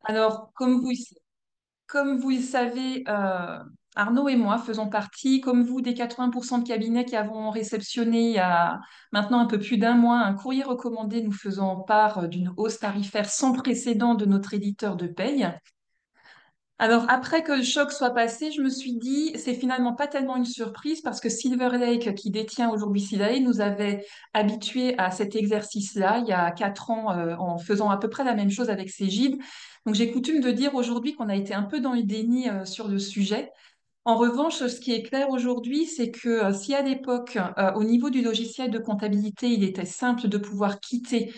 Alors, comme vous le savez, Arnaud et moi faisons partie, comme vous, des 80% de cabinets qui avons réceptionné il y a maintenant un peu plus d'un mois un courrier recommandé nous faisant part d'une hausse tarifaire sans précédent de notre éditeur de paye. Alors, après que le choc soit passé, je me suis dit, c'est finalement pas tellement une surprise parce que Silver Lake, qui détient aujourd'hui Silverlake, nous avait habitués à cet exercice-là il y a 4 ans en faisant à peu près la même chose avec Cégide. Donc, j'ai coutume de dire aujourd'hui qu'on a été un peu dans le déni sur le sujet. En revanche, ce qui est clair aujourd'hui, c'est que si à l'époque, au niveau du logiciel de comptabilité, il était simple de pouvoir quitter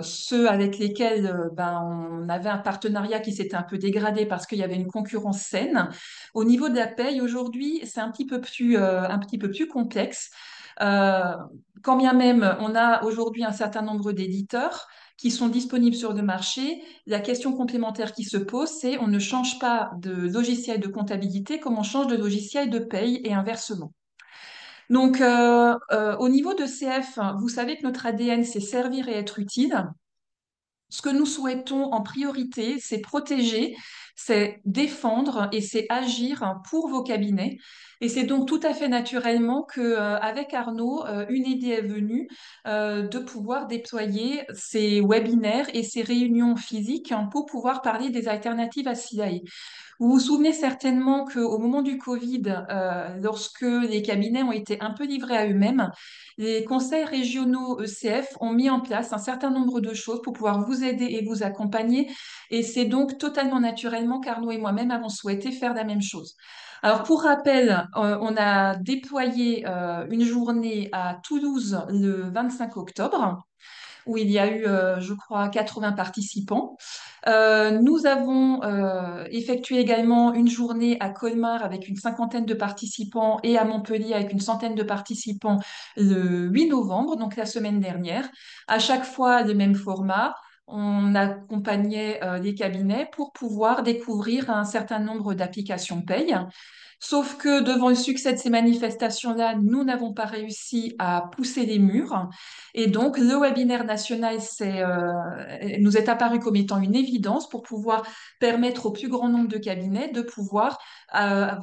ceux avec lesquels on avait un partenariat qui s'était un peu dégradé parce qu'il y avait une concurrence saine, au niveau de la paye, aujourd'hui, c'est un petit peu plus complexe. Euh, Quand bien même on a aujourd'hui un certain nombre d'éditeurs qui sont disponibles sur le marché, la question complémentaire qui se pose, c'est on ne change pas de logiciel de comptabilité comme on change de logiciel de paye et inversement. Donc, au niveau de CF, vous savez que notre ADN, c'est servir et être utile. Ce que nous souhaitons en priorité, c'est protéger, c'est défendre et c'est agir pour vos cabinets. Et c'est donc tout à fait naturellement que, avec Arnaud, une idée est venue de pouvoir déployer ces webinaires et ces réunions physiques pour pouvoir parler des alternatives à SIDAE. Vous vous souvenez certainement qu'au moment du Covid, lorsque les cabinets ont été un peu livrés à eux-mêmes, les conseils régionaux ECF ont mis en place un certain nombre de choses pour pouvoir vous aider et vous accompagner. Et c'est donc totalement naturellement qu'Arnaud et moi-même avons souhaité faire la même chose. Alors, pour rappel, on a déployé une journée à Toulouse le 25 octobre où il y a eu, je crois, 80 participants. Nous avons effectué également une journée à Colmar avec une cinquantaine de participants et à Montpellier avec une centaine de participants le 8 novembre, donc la semaine dernière. À chaque fois, le même format. On accompagnait les cabinets pour pouvoir découvrir un certain nombre d'applications paye. Sauf que devant le succès de ces manifestations-là, nous n'avons pas réussi à pousser les murs. Et donc, le webinaire national nous est apparu comme étant une évidence pour pouvoir permettre au plus grand nombre de cabinets de pouvoir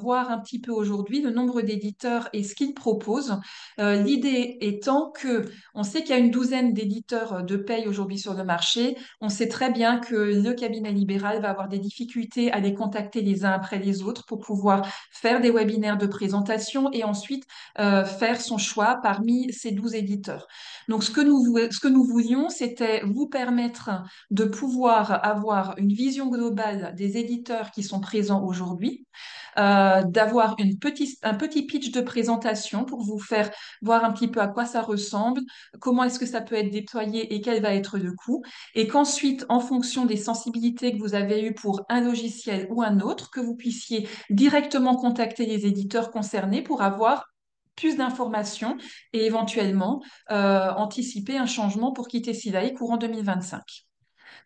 voir un petit peu aujourd'hui le nombre d'éditeurs et ce qu'ils proposent. L'idée étant que on sait qu'il y a une douzaine d'éditeurs de paye aujourd'hui sur le marché. On sait très bien que le cabinet libéral va avoir des difficultés à les contacter les uns après les autres pour pouvoir faire des webinaires de présentation et ensuite faire son choix parmi ces 12 éditeurs. Donc, ce que nous voulions, c'était vous permettre de pouvoir avoir une vision globale des éditeurs qui sont présents aujourd'hui, d'avoir un petit pitch de présentation pour vous faire voir un petit peu à quoi ça ressemble, comment est-ce que ça peut être déployé et quel va être le coût, et qu'ensuite, en fonction des sensibilités que vous avez eues pour un logiciel ou un autre, que vous puissiez directement contacter les éditeurs concernés pour avoir plus d'informations et éventuellement anticiper un changement pour quitter Silae courant 2025.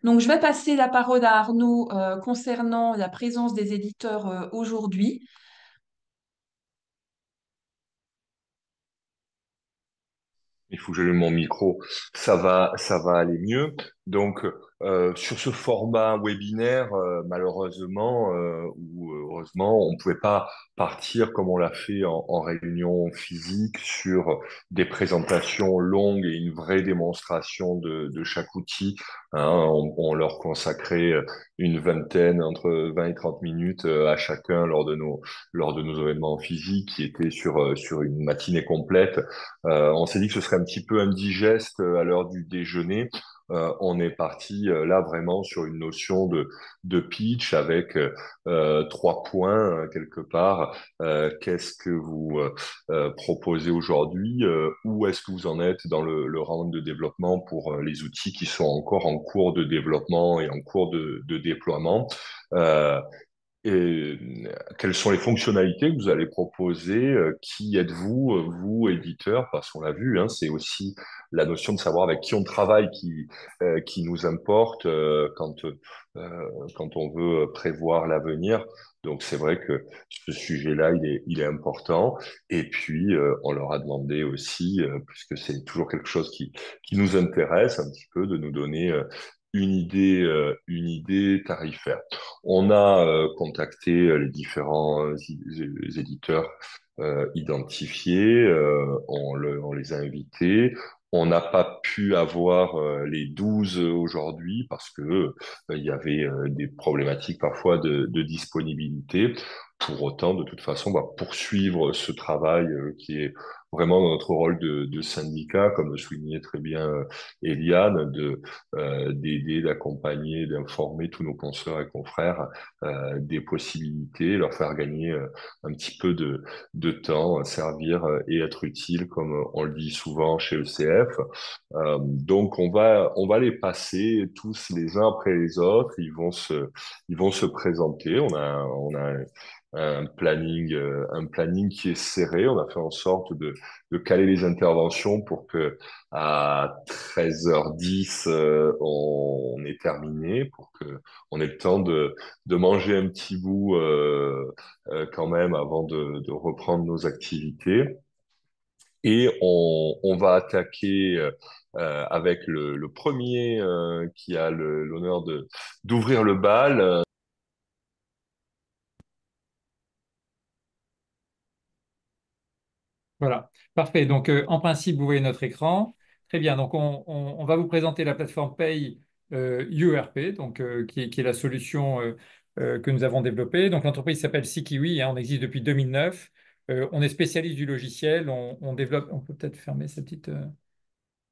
Donc, je vais passer la parole à Arnaud concernant la présence des éditeurs aujourd'hui. Il faut que j'allume mon micro. Ça va aller mieux. Donc, sur ce format webinaire, malheureusement ou heureusement, on ne pouvait pas partir comme on l'a fait en réunion physique sur des présentations longues et une vraie démonstration de chaque outil. Hein, on leur consacrait une vingtaine, entre 20 et 30 minutes à chacun lors de nos événements physiques qui étaient sur une matinée complète. On s'est dit que ce serait un petit peu indigeste à l'heure du déjeuner. On est parti là vraiment sur une notion de pitch avec trois points quelque part. Qu'est-ce que vous proposez aujourd'hui? Où est-ce que vous en êtes dans le round de développement pour les outils qui sont encore en cours de développement et en cours de déploiement? Euh, et quelles sont les fonctionnalités que vous allez proposer? Qui êtes-vous, vous, éditeur? Parce qu'on l'a vu, hein, c'est aussi la notion de savoir avec qui on travaille qui nous importe quand on veut prévoir l'avenir. Donc c'est vrai que ce sujet-là, il est important. Et puis, on leur a demandé aussi, puisque c'est toujours quelque chose qui nous intéresse un petit peu, de nous donner une idée tarifaire. On a contacté les différents éditeurs identifiés, on les a invités. On n'a pas pu avoir les 12 aujourd'hui parce que il y avait des problématiques parfois de disponibilité. Pour autant, de toute façon, on va poursuivre ce travail qui est vraiment dans notre rôle de syndicat, comme le soulignait très bien Eliane, d'aider, d'accompagner, d'informer tous nos consoeurs et confrères des possibilités, leur faire gagner un petit peu de temps, servir et être utile, comme on le dit souvent chez ECF. Donc on va les passer tous les uns après les autres. Ils vont se présenter. On a un planning qui est serré. On a fait en sorte de caler les interventions pour que à 13h10 on est terminé, pour que on ait le temps de manger un petit bout quand même avant de reprendre nos activités. Et on va attaquer avec le premier qui a l'honneur de d'ouvrir le bal. Voilà, parfait. Donc, en principe, vous voyez notre écran. Très bien. Donc, on va vous présenter la plateforme Pay UERP, donc, qui est la solution que nous avons développée. Donc, l'entreprise s'appelle Sikiwi, hein, on existe depuis 2009. On est spécialiste du logiciel. On développe. On peut peut-être fermer cette petite.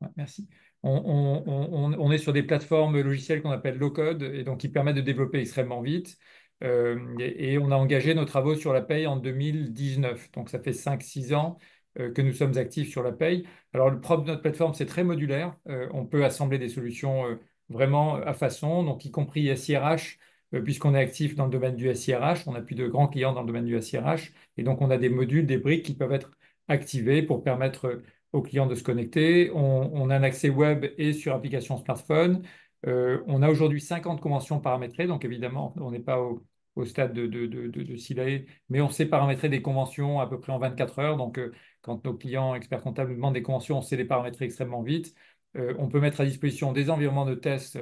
Ouais, merci. On est sur des plateformes logicielles qu'on appelle low-code et donc qui permettent de développer extrêmement vite. Et on a engagé nos travaux sur la paye en 2019. Donc ça fait 5, 6 ans que nous sommes actifs sur la paye. Alors le propre de notre plateforme, c'est très modulaire. On peut assembler des solutions vraiment à façon, donc y compris SIRH, puisqu'on est actif dans le domaine du SIRH. On a plus de grands clients dans le domaine du SIRH. Et donc on a des modules, des briques qui peuvent être activés pour permettre aux clients de se connecter. On a un accès web et sur application smartphone. On a aujourd'hui 50 conventions paramétrées, donc évidemment, on n'est pas au stade de SILAE, mais on sait paramétrer des conventions à peu près en 24 heures. Donc, quand nos clients experts comptables nous demandent des conventions, on sait les paramétrer extrêmement vite. On peut mettre à disposition des environnements de test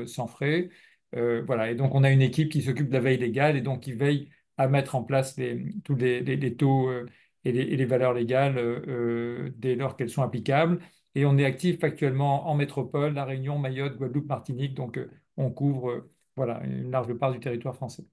sans frais. Voilà. Et donc, on a une équipe qui s'occupe de la veille légale et donc qui veille à mettre en place tous les taux et les valeurs légales dès lors qu'elles sont applicables. Et on est actif actuellement en métropole, La Réunion, Mayotte, Guadeloupe, Martinique. Donc, on couvre voilà, une large part du territoire français.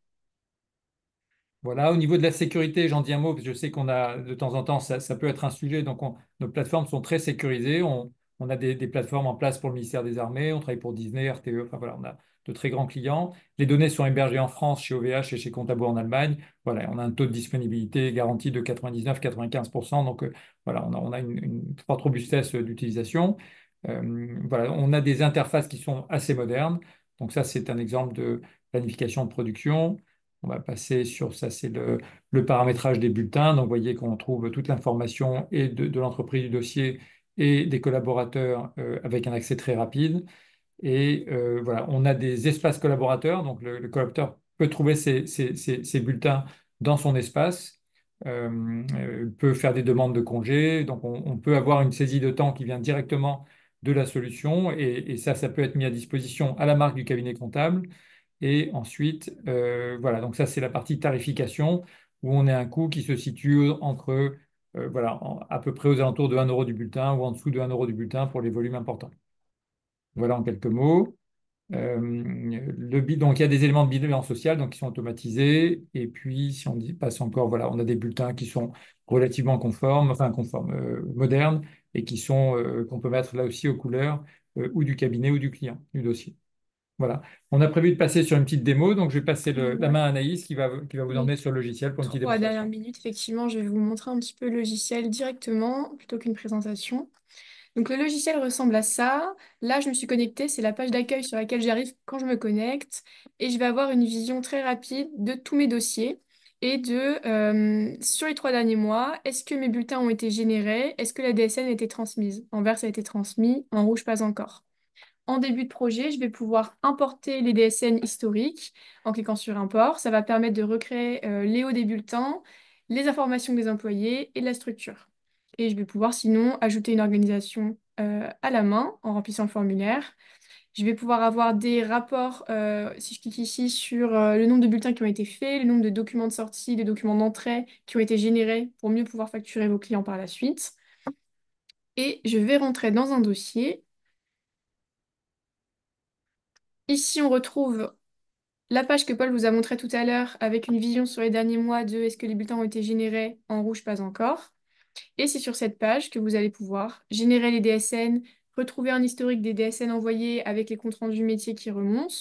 Voilà, au niveau de la sécurité, j'en dis un mot, parce que je sais qu'on a de temps en temps, ça peut être un sujet. Donc, nos plateformes sont très sécurisées. On a des plateformes en place pour le ministère des Armées, on travaille pour Disney, RTE, enfin voilà, on a de très grands clients. Les données sont hébergées en France, chez OVH et chez Contabo en Allemagne. Voilà, on a un taux de disponibilité garanti de 99-95%. Donc, voilà, on a une forte robustesse d'utilisation. Voilà, on a des interfaces qui sont assez modernes. Donc, ça, c'est un exemple de planification de production. On va passer sur ça, c'est le paramétrage des bulletins. Donc, vous voyez qu'on trouve toute l'information et de l'entreprise du dossier et des collaborateurs avec un accès très rapide. Et voilà, on a des espaces collaborateurs. Donc, le collaborateur peut trouver ses bulletins dans son espace, peut faire des demandes de congés. Donc, on peut avoir une saisie de temps qui vient directement de la solution. Et ça peut être mis à disposition à la marque du cabinet comptable. Et ensuite, voilà, donc ça, c'est la partie tarification où on a un coût qui se situe entre, voilà, à peu près aux alentours de 1 € du bulletin ou en dessous de 1 € du bulletin pour les volumes importants. Voilà en quelques mots. Donc, il y a des éléments de bilan social donc, qui sont automatisés. Et puis, si on passe encore, voilà, on a des bulletins qui sont relativement conformes, enfin conformes, modernes, et qui sont, qu'on peut mettre là aussi aux couleurs ou du cabinet ou du client, du dossier. Voilà. On a prévu de passer sur une petite démo, donc je vais passer la Ouais. main à Anaïs qui va vous Les emmener sur le logiciel pour une petite 3 dernières démonstration. minutes, effectivement, je vais vous montrer un petit peu le logiciel directement plutôt qu'une présentation. Donc le logiciel ressemble à ça. Là, je me suis connectée, c'est la page d'accueil sur laquelle j'arrive quand je me connecte. Et je vais avoir une vision très rapide de tous mes dossiers et sur les 3 derniers mois, est-ce que mes bulletins ont été générés? Est-ce que la DSN a été transmise? En vert, ça a été transmis, en rouge, pas encore. En début de projet, je vais pouvoir importer les DSN historiques en cliquant sur Import. Ça va permettre de recréer les hauts des bulletins, les informations des employés et la structure. Et je vais pouvoir sinon ajouter une organisation à la main en remplissant le formulaire. Je vais pouvoir avoir des rapports, si je clique ici, sur le nombre de bulletins qui ont été faits, le nombre de documents de sortie, de documents d'entrée qui ont été générés pour mieux pouvoir facturer vos clients par la suite. Et je vais rentrer dans un dossier. Ici, on retrouve la page que Paul vous a montrée tout à l'heure avec une vision sur les derniers mois de est-ce que les bulletins ont été générés en rouge, pas encore. Et c'est sur cette page que vous allez pouvoir générer les DSN, retrouver un historique des DSN envoyés avec les comptes rendus métiers qui remontent,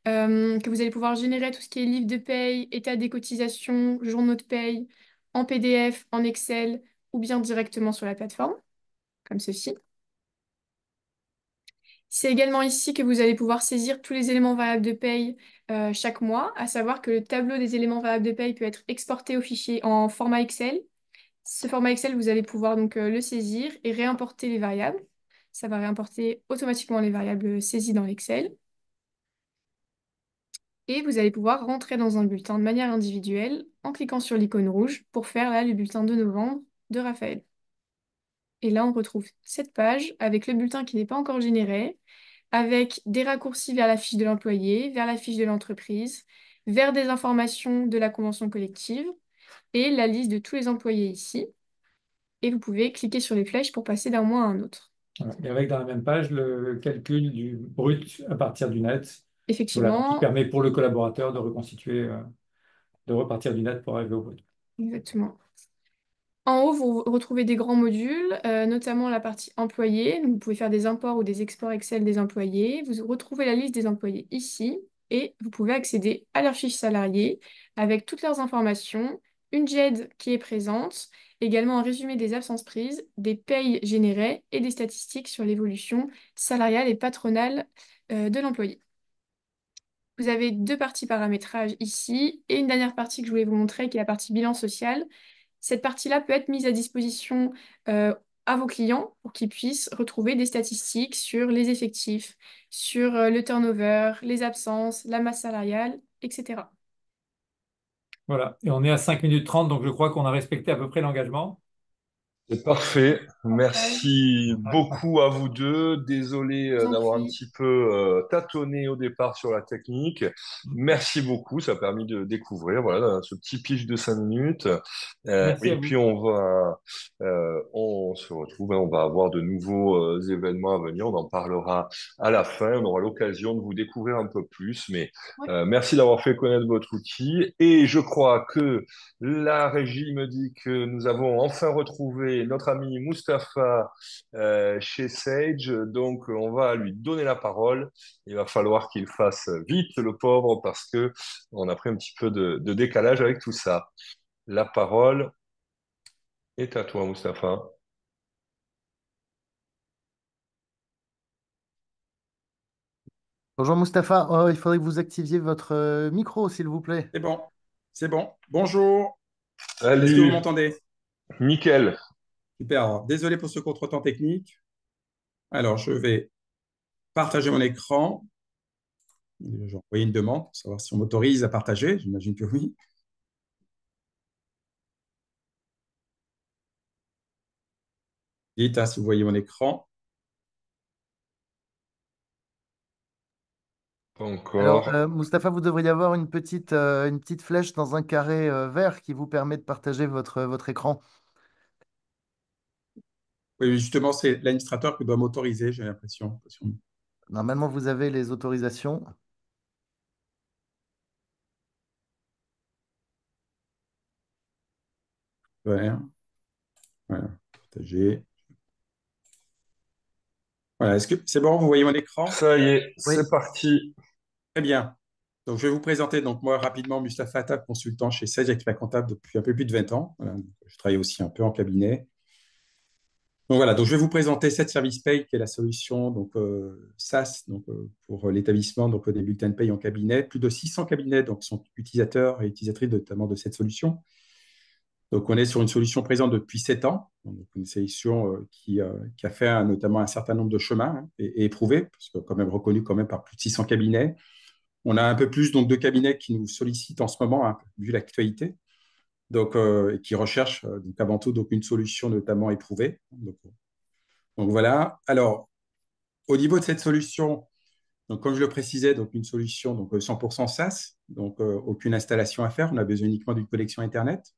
que vous allez pouvoir générer tout ce qui est livre de paye, état des cotisations, journaux de paye, en PDF, en Excel ou bien directement sur la plateforme, comme ceci. C'est également ici que vous allez pouvoir saisir tous les éléments variables de paye chaque mois, à savoir que le tableau des éléments variables de paye peut être exporté au fichier en format Excel. Ce format Excel, vous allez pouvoir donc le saisir et réimporter les variables. Ça va réimporter automatiquement les variables saisies dans l'Excel. Et vous allez pouvoir rentrer dans un bulletin de manière individuelle en cliquant sur l'icône rouge pour faire là le bulletin de novembre de Raphaël. Et là, on retrouve cette page avec le bulletin qui n'est pas encore généré, avec des raccourcis vers la fiche de l'employé, vers la fiche de l'entreprise, vers des informations de la convention collective et la liste de tous les employés ici. Et vous pouvez cliquer sur les flèches pour passer d'un mois à un autre. Voilà. Et avec dans la même page le calcul du brut à partir du net, voilà, qui Effectivement, permet pour le collaborateur de reconstituer, de repartir du net pour arriver au brut. exactement. En haut, vous retrouvez des grands modules, notamment la partie employés. Donc, vous pouvez faire des imports ou des exports Excel des employés. Vous retrouvez la liste des employés ici et vous pouvez accéder à leur fiche salariée avec toutes leurs informations, une JED qui est présente, également un résumé des absences prises, des payes générées et des statistiques sur l'évolution salariale et patronale de l'employé. Vous avez deux parties paramétrage ici et une dernière partie que je voulais vous montrer qui est la partie bilan social. Cette partie-là peut être mise à disposition à vos clients pour qu'ils puissent retrouver des statistiques sur les effectifs, sur le turnover, les absences, la masse salariale, etc. Voilà. Et on est à 5 minutes 30, donc je crois qu'on a respecté à peu près l'engagement. C'est parfait. Partage, Merci beaucoup à vous deux. Désolé je vous en d'avoir un prie. petit peu tâtonné au départ sur la technique. Merci beaucoup. Ça a permis de découvrir voilà, ce petit pitch de 5 minutes. Merci à Et vous. puis on se retrouve. On va avoir de nouveaux événements à venir. On en parlera à la fin. On aura l'occasion de vous découvrir un peu plus. Mais Ouais. merci d'avoir fait connaître votre outil. Et je crois que la régie me dit que nous avons enfin retrouvé notre ami Mustapha chez Sage, donc on va lui donner la parole. Il va falloir qu'il fasse vite, le pauvre, parce que on a pris un petit peu de décalage avec tout ça. La parole est à toi, Mustapha. Bonjour Mustapha. Oh, il faudrait que vous activiez votre micro, s'il vous plaît. C'est bon, c'est bon. Bonjour, est-ce que vous Salut, m'entendez? nickel. Super, alors, désolé pour ce contretemps technique. Alors, je vais partager mon écran. J'ai envoyé une demande pour savoir si on m'autorise à partager. J'imagine que oui. Dites si vous voyez mon écran. Pas Alors, encore. Mustapha, vous devriez avoir une petite flèche dans un carré vert qui vous permet de partager votre écran. Oui, justement, c'est l'administrateur qui doit m'autoriser, j'ai l'impression. Normalement, vous avez les autorisations. Ouais, voilà, partager. Voilà, est-ce que c'est bon, vous voyez mon écran? Ça y est, Oui. c'est parti. Très bien. Donc, je vais vous présenter, donc moi, rapidement, Mustapha Attab, consultant chez Sage Expert Comptable depuis un peu plus de 20 ans. Voilà, je travaille aussi un peu en cabinet. Donc voilà, donc je vais vous présenter cette service paye qui est la solution donc SaaS pour l'établissement donc des bulletins de paye en cabinet. Plus de 600 cabinets donc sont utilisateurs et utilisatrices notamment de cette solution. Donc on est sur une solution présente depuis 7 ans, donc une solution qui a fait notamment un certain nombre de chemins et éprouvé, parce que quand même reconnu quand même par plus de 600 cabinets. On a un peu plus donc de cabinets qui nous sollicitent en ce moment vu l'actualité. Donc, et qui recherchent donc avant tout donc une solution notamment éprouvée. Donc voilà. Alors, au niveau de cette solution, Donc, comme je le précisais, donc une solution donc 100% SaaS, donc aucune installation à faire. On a besoin uniquement d'une connexion Internet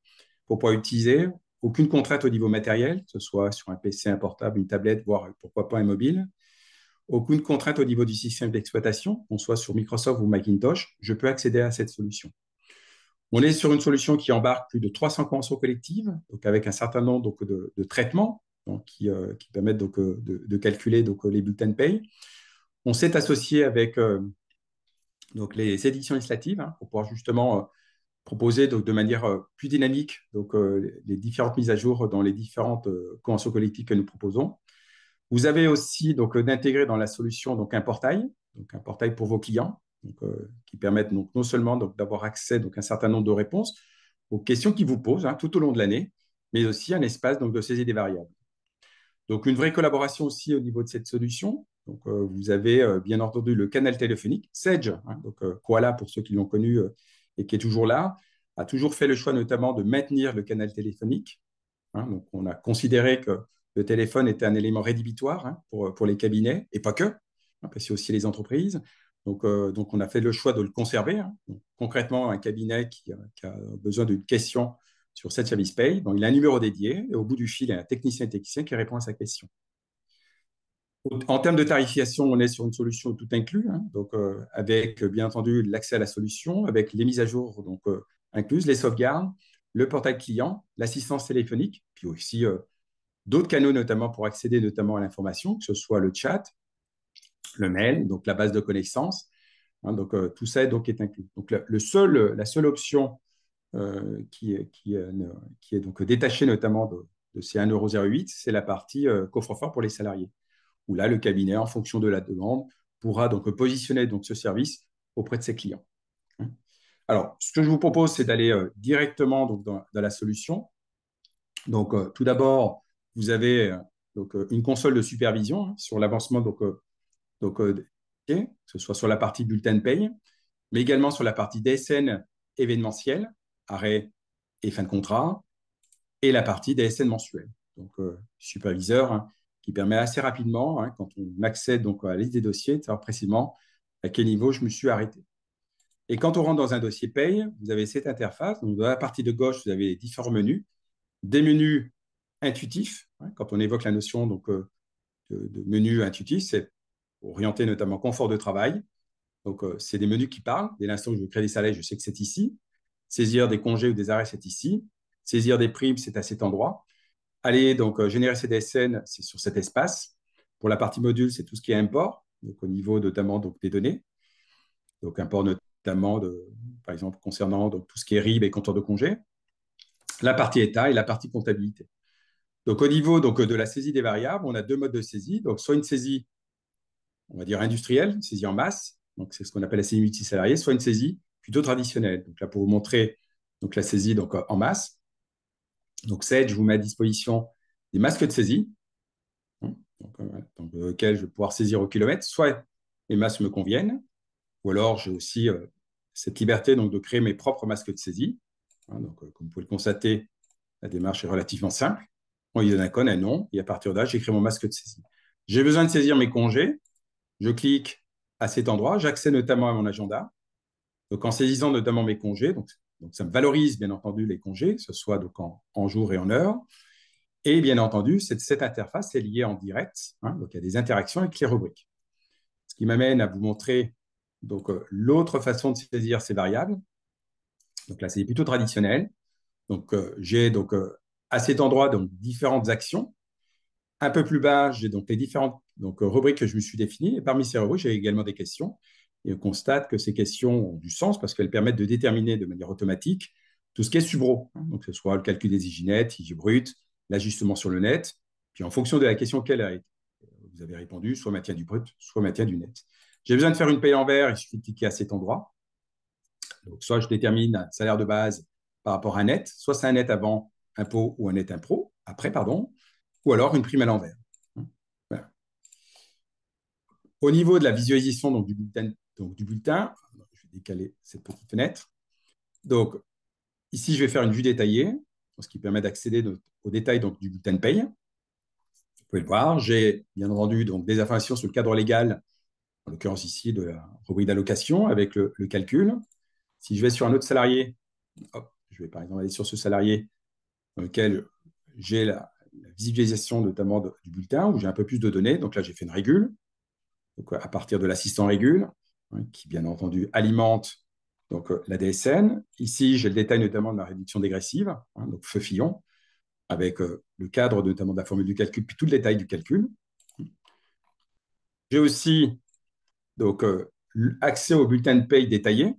pour pouvoir utiliser. Aucune contrainte au niveau matériel, que ce soit sur un PC, un portable, une tablette, voire pourquoi pas un mobile. Aucune contrainte au niveau du système d'exploitation, qu'on soit sur Microsoft ou Macintosh, je peux accéder à cette solution. On est sur une solution qui embarque plus de 300 conventions collectives, donc avec un certain nombre donc, de traitements donc, qui permettent donc, de calculer donc, les bulletins de paye. On s'est associé avec donc, les éditions législatives pour pouvoir justement proposer donc, de manière plus dynamique donc, les différentes mises à jour dans les différentes conventions collectives que nous proposons. Vous avez aussi donc, d'intégrer dans la solution donc, un portail pour vos clients, donc, qui permettent donc, non seulement d'avoir accès donc, à un certain nombre de réponses aux questions qu'ils vous posent tout au long de l'année, mais aussi un espace donc, de saisie des variables. Donc, une vraie collaboration aussi au niveau de cette solution. Donc, vous avez bien entendu le canal téléphonique, Sage, donc Koala pour ceux qui l'ont connu et qui est toujours là, a toujours fait le choix notamment de maintenir le canal téléphonique. Donc, on a considéré que le téléphone était un élément rédhibitoire pour les cabinets, et pas que, parce qu'il y a aussi les entreprises. Donc, on a fait le choix de le conserver. Donc, concrètement, un cabinet qui a besoin d'une question sur cette service pay, donc il a un numéro dédié, et au bout du fil, il y a un technicien qui répond à sa question. En termes de tarification, on est sur une solution tout inclus, donc avec bien entendu l'accès à la solution, avec les mises à jour donc, incluses, les sauvegardes, le portail client, l'assistance téléphonique, puis aussi d'autres canaux notamment pour accéder notamment à l'information, que ce soit le chat, le mail, donc la base de connaissances. Donc tout ça donc, est inclus. Donc la seule option qui est donc détachée notamment de ces 1,08 €, c'est la partie coffre-fort pour les salariés, où là, le cabinet, en fonction de la demande, pourra donc positionner donc, ce service auprès de ses clients. Alors, ce que je vous propose, c'est d'aller directement donc, dans la solution. Donc, tout d'abord, vous avez donc, une console de supervision sur l'avancement que ce soit sur la partie bulletin de paye, mais également sur la partie DSN événementiel, arrêt et fin de contrat, et la partie DSN mensuel. Donc, superviseur qui permet assez rapidement, quand on accède donc, à la liste des dossiers, de savoir précisément à quel niveau je me suis arrêté. Et quand on rentre dans un dossier paye, vous avez cette interface. Donc, dans la partie de gauche, vous avez les différents menus. Des menus intuitifs. Quand on évoque la notion donc, de menu intuitif, c'est orienté notamment confort de travail. Donc, c'est des menus qui parlent. Dès l'instant où je veux créer des salaires, je sais que c'est ici. Saisir des congés ou des arrêts, c'est ici. Saisir des primes, c'est à cet endroit. Aller donc générer ces DSN, c'est sur cet espace. Pour la partie module, c'est tout ce qui est import, donc au niveau notamment donc, des données. Donc, import notamment, par exemple, concernant donc, tout ce qui est RIB et compteur de congés. La partie état et la partie comptabilité. Donc, au niveau donc, de la saisie des variables, on a deux modes de saisie. Donc, soit une saisie, on va dire industrielle, une saisie en masse. Donc, c'est ce qu'on appelle la saisie multisalariée, soit une saisie plutôt traditionnelle. Donc, là, pour vous montrer donc, la saisie donc, en masse. Donc, Sage, je vous mets à disposition des masques de saisie, donc, lequel je vais pouvoir saisir au kilomètre. Soit les masques me conviennent, ou alors j'ai aussi cette liberté donc, de créer mes propres masques de saisie. Donc, comme vous pouvez le constater, la démarche est relativement simple. On lui donne un code, un nom, et à partir de là, j'écris mon masque de saisie. J'ai besoin de saisir mes congés. Je clique à cet endroit. J'accède notamment à mon agenda. Donc, en saisissant notamment mes congés, donc ça me valorise, bien entendu, les congés, que ce soit donc en jours et en heures. Et bien entendu, cette interface est liée en direct. Donc, il y a des interactions avec les rubriques. Ce qui m'amène à vous montrer donc, l'autre façon de saisir ces variables. Donc là, c'est plutôt traditionnel. Donc, j'ai donc, à cet endroit donc, différentes actions. Un peu plus bas, j'ai donc les différentes donc, rubriques que je me suis définies. Et parmi ces rubriques, j'ai également des questions. Et on constate que ces questions ont du sens parce qu'elles permettent de déterminer de manière automatique tout ce qui est subro. Donc, que ce soit le calcul des IG net, IG brut, l'ajustement sur le net. Puis, en fonction de la question qu'elle vous avez répondu, soit maintien du brut, soit maintien du net. J'ai besoin de faire une paye en vert, il suffit de cliquer à cet endroit. Donc, soit je détermine un salaire de base par rapport à un net, soit c'est un net avant impôt ou un net impôt, après, pardon, ou alors une prime à l'envers. Voilà. Au niveau de la visualisation donc, du bulletin, je vais décaler cette petite fenêtre. Donc, ici, je vais faire une vue détaillée, ce qui permet d'accéder aux détails donc, du bulletin de paye. Vous pouvez le voir. J'ai bien entendu donc, des informations sur le cadre légal en l'occurrence ici de la rubrique d'allocation avec le calcul. Si je vais sur un autre salarié, hop, je vais par exemple aller sur ce salarié dans lequel j'ai la visualisation notamment du bulletin, où j'ai un peu plus de données. Donc là, j'ai fait une régule, donc, à partir de l'assistant régule, hein, qui bien entendu alimente donc, la DSN. Ici, j'ai le détail notamment de la réduction dégressive, hein, donc feu Fillon, avec le cadre notamment de la formule du calcul, puis tout le détail du calcul. J'ai aussi donc, accès au bulletin de paye détaillé.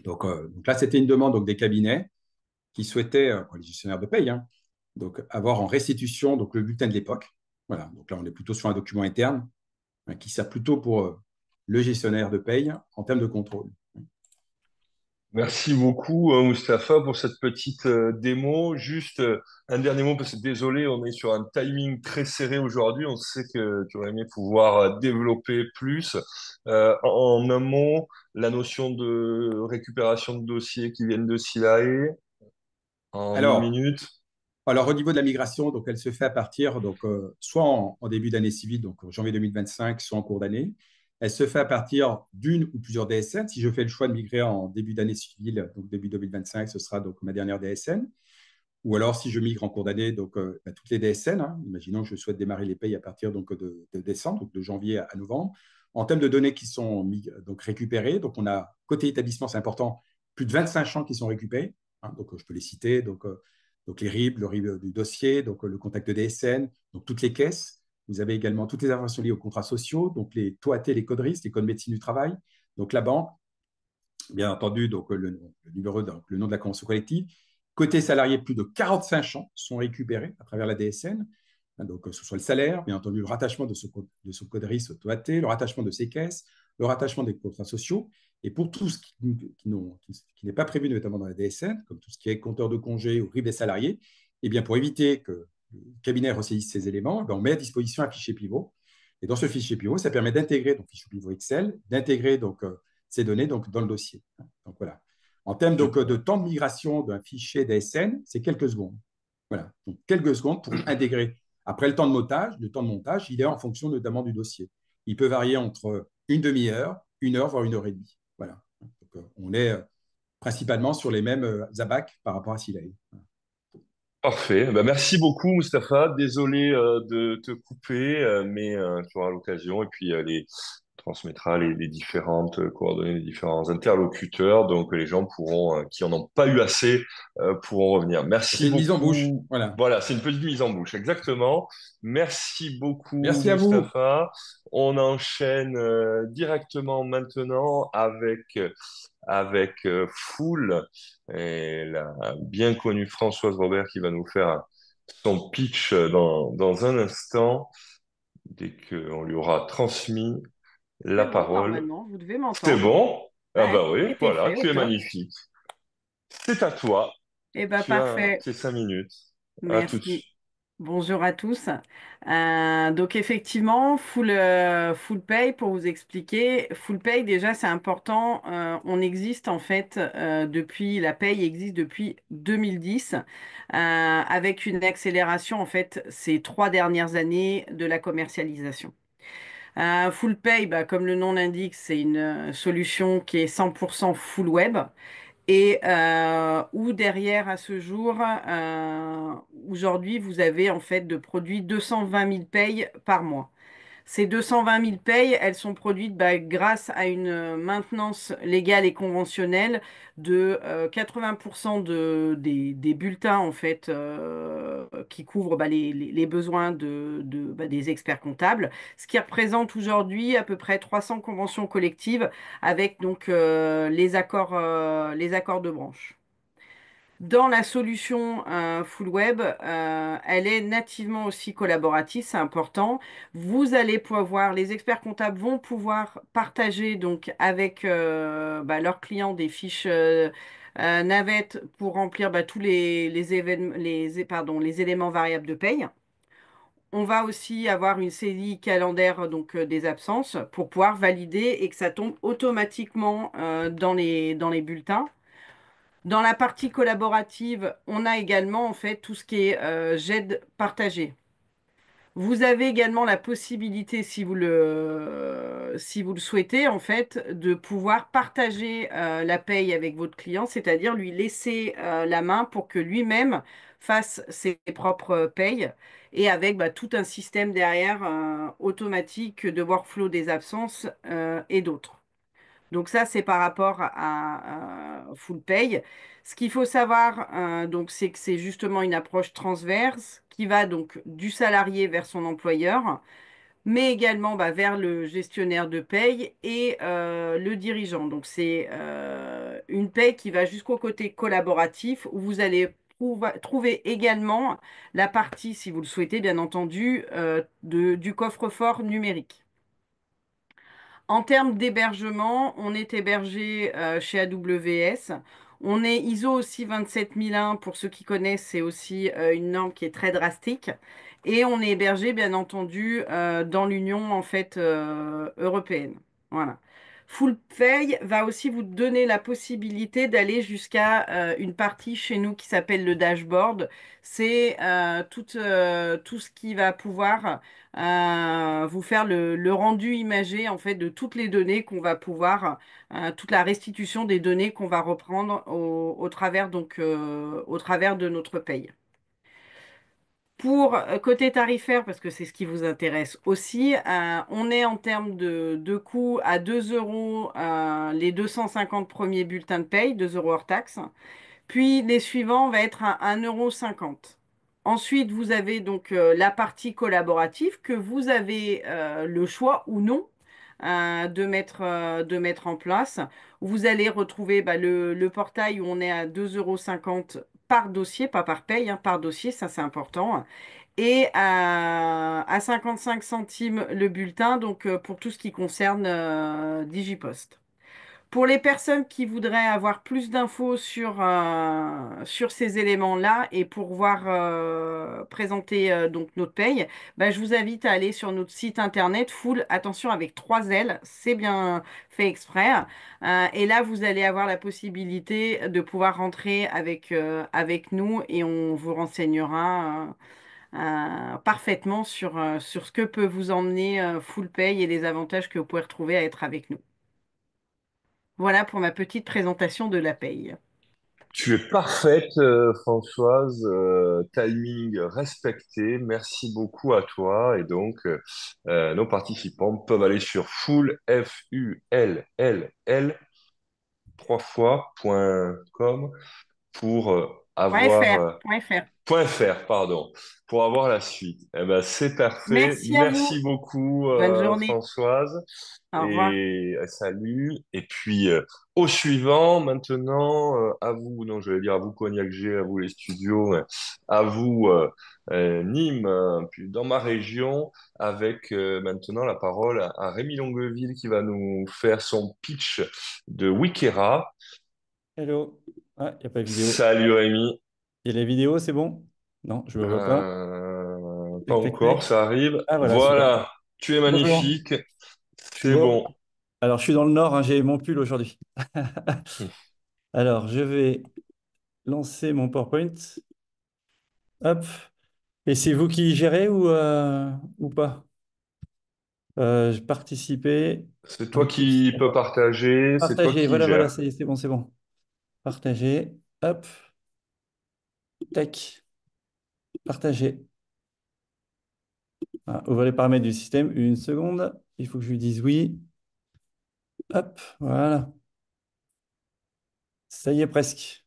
Donc là, c'était une demande donc, des cabinets qui souhaitaient, les gestionnaires de paye, hein, donc avoir en restitution donc, le bulletin de l'époque. Voilà, donc là, on est plutôt sur un document interne hein, qui sert plutôt pour le gestionnaire de paye en termes de contrôle. Merci beaucoup, Mustapha, pour cette petite démo. Juste un dernier mot, parce que désolé, on est sur un timing très serré aujourd'hui. On sait que tu aurais aimé pouvoir développer plus. En un mot, la notion de récupération de dossiers qui viennent de Silae, en une Alors, minute. alors, au niveau de la migration, donc, elle se fait à partir, donc, soit en début d'année civile, donc en janvier 2025, soit en cours d'année. Elle se fait à partir d'une ou plusieurs DSN. Si je fais le choix de migrer en début d'année civile, donc début 2025, ce sera donc ma dernière DSN. Ou alors, si je migre en cours d'année, donc toutes les DSN, hein, imaginons que je souhaite démarrer les payes à partir donc, de décembre, donc de janvier à novembre. En termes de données qui sont donc, récupérées, donc on a, côté établissement, c'est important, plus de 25 champs qui sont récupérés. Hein, donc, je peux les citer. Donc les RIB, le RIB du dossier, donc le contact de DSN, donc toutes les caisses. Vous avez également toutes les informations liées aux contrats sociaux, donc les TOAT, les codes risques, les codes médecine du travail, donc la banque, bien entendu, donc le numéro, donc, le nom de la convention collective. Côté salarié, plus de 45 champs sont récupérés à travers la DSN. Donc, que ce soit le salaire, bien entendu, le rattachement de ce code risque au TOAT, le rattachement de ces caisses, le rattachement des contrats sociaux. Et pour tout ce qui n'est pas prévu, notamment dans la DSN, comme tout ce qui est compteur de congés ou RIB des salariés, eh bien, pour éviter que le cabinet ressaisisse ces éléments, on met à disposition un fichier pivot. Et dans ce fichier pivot, ça permet d'intégrer, donc fichier pivot Excel, d'intégrer donc, ces données donc, dans le dossier. Donc, voilà. En termes donc, de temps de migration d'un fichier DSN, c'est quelques secondes. Voilà. Donc, quelques secondes pour intégrer. Après, le temps de montage, il est en fonction notamment du dossier. Il peut varier entre une demi-heure, une heure, voire une heure et demie. Voilà. Donc, on est principalement sur les mêmes ABAC par rapport à Silae. Parfait. Bah, merci beaucoup, Mustapha. Désolé de te couper, mais tu auras l'occasion. Et puis, transmettra les différentes coordonnées des différents interlocuteurs. Donc, les gens pourront, qui en ont pas eu assez, pourront revenir. C'est Merci une mise en bouche. beaucoup. Voilà. Voilà, c'est une petite mise en bouche, exactement. Merci beaucoup, Merci à vous. Mustapha. On enchaîne directement maintenant avec Fool et la bien connue Françoise Robert qui va nous faire son pitch dans un instant, dès qu'on lui aura transmis la C'est bon, parole. normalement, vous devez C'est m'entendre. bon? Ah Ouais, bah oui, tout est voilà, fait, au tu es top. magnifique. C'est à toi. Eh bien, Tu as parfait. tes 5 minutes. À toutes. Merci. Bonjour à tous. Donc effectivement, full pay pour vous expliquer. Full pay, déjà, c'est important. On existe en fait la paye existe depuis 2010 avec une accélération en fait ces 3 dernières années de la commercialisation. Full Pay, bah, comme le nom l'indique, c'est une solution qui est 100% full web et où derrière à ce jour, aujourd'hui, vous avez en fait de produits 220 000 payes par mois. Ces 220 000 payes, elles sont produites bah, grâce à une maintenance légale et conventionnelle de 80% des bulletins en fait qui couvrent bah, les besoins des experts comptables, ce qui représente aujourd'hui à peu près 300 conventions collectives avec donc les accords de branche. Dans la solution Full Web, elle est nativement aussi collaborative, c'est important. Vous allez pouvoir, les experts comptables vont pouvoir partager donc avec bah, leurs clients des fiches navettes pour remplir bah, tous les éléments variables de paye. On va aussi avoir une série calendaire donc des absences pour pouvoir valider et que ça tombe automatiquement dans les bulletins. Dans la partie collaborative, on a également en fait tout ce qui est GED partagé. Vous avez également la possibilité, si vous le souhaitez, en fait, de pouvoir partager la paye avec votre client, c'est-à-dire lui laisser la main pour que lui-même fasse ses propres payes et avec bah, tout un système derrière automatique de workflow des absences et d'autres. Donc ça, c'est par rapport à Full Pay. Ce qu'il faut savoir, donc, c'est que c'est justement une approche transverse qui va donc du salarié vers son employeur, mais également bah, vers le gestionnaire de paye et le dirigeant. Donc c'est une paye qui va jusqu'au côté collaboratif où vous allez trouver également la partie, si vous le souhaitez, bien entendu, du coffre-fort numérique. En termes d'hébergement, on est hébergé chez AWS. On est ISO aussi 27001, pour ceux qui connaissent, c'est aussi une norme qui est très drastique. Et on est hébergé, bien entendu, dans l'Union en fait européenne. Voilà. FullPay va aussi vous donner la possibilité d'aller jusqu'à une partie chez nous qui s'appelle le dashboard. C'est tout ce qui va pouvoir vous faire le rendu imagé en fait de toutes les données qu'on va pouvoir, toute la restitution des données qu'on va reprendre au travers au travers de notre paye. Pour côté tarifaire, parce que c'est ce qui vous intéresse aussi, on est en termes de coût à 2 euros les 250 premiers bulletins de paye, 2 euros hors taxe. Puis les suivants va être à 1,50 €. Ensuite, vous avez donc la partie collaborative que vous avez le choix ou non de mettre en place. Vous allez retrouver bah, le portail où on est à 2,50 € par dossier, pas par paye, hein, par dossier, ça c'est important. Et à 55 centimes le bulletin, donc pour tout ce qui concerne Digipost. Pour les personnes qui voudraient avoir plus d'infos sur ces éléments-là et pour voir présenter donc notre paye, bah, je vous invite à aller sur notre site internet full, attention avec 3 L, c'est bien fait exprès. Et là, vous allez avoir la possibilité de pouvoir rentrer avec nous et on vous renseignera parfaitement sur ce que peut vous emmener full pay et les avantages que vous pouvez retrouver à être avec nous. Voilà pour ma petite présentation de la paye. Tu es parfaite, Françoise. Timing respecté. Merci beaucoup à toi. Et donc, nos participants peuvent aller sur full, F-U-L-L-L, 3 fois.com pour avoir .fr, .fr. .fr, pardon, pour avoir la suite. Eh ben, c'est parfait. Merci à vous. Merci beaucoup, Bonne journée. Françoise. Au revoir. Et salut. Et puis, au suivant, maintenant, à vous, non, je vais dire à vous, Cognac G, à vous, les studios, à vous, Nîmes, puis dans ma région, avec maintenant la parole à Rémi Longueville qui va nous faire son pitch de Wikera. Hello. Ah, il n'y a pas de vidéo. Salut Rémi. Il y a les vidéos, c'est bon? Non, je ne me vois pas. Pas Tac, tac, encore, tac. ça arrive. Ah, voilà, super. Voilà, tu es Bonjour. magnifique. Je suis C'est beau. bon. Alors, je suis dans le nord, hein, j'ai mon pull aujourd'hui. Alors, je vais lancer mon PowerPoint. Hop. Et c'est vous qui gérez ou pas? Participer. C'est toi Écoute, qui on peux va partager, c'est toi partager. qui Voilà, voilà, gères. c'est bon, c'est bon. Partager. Hop. Tac. Partager. Ah, ouvrir les paramètres du système. Une seconde. Il faut que je lui dise oui. Hop. Voilà. Ça y est, presque.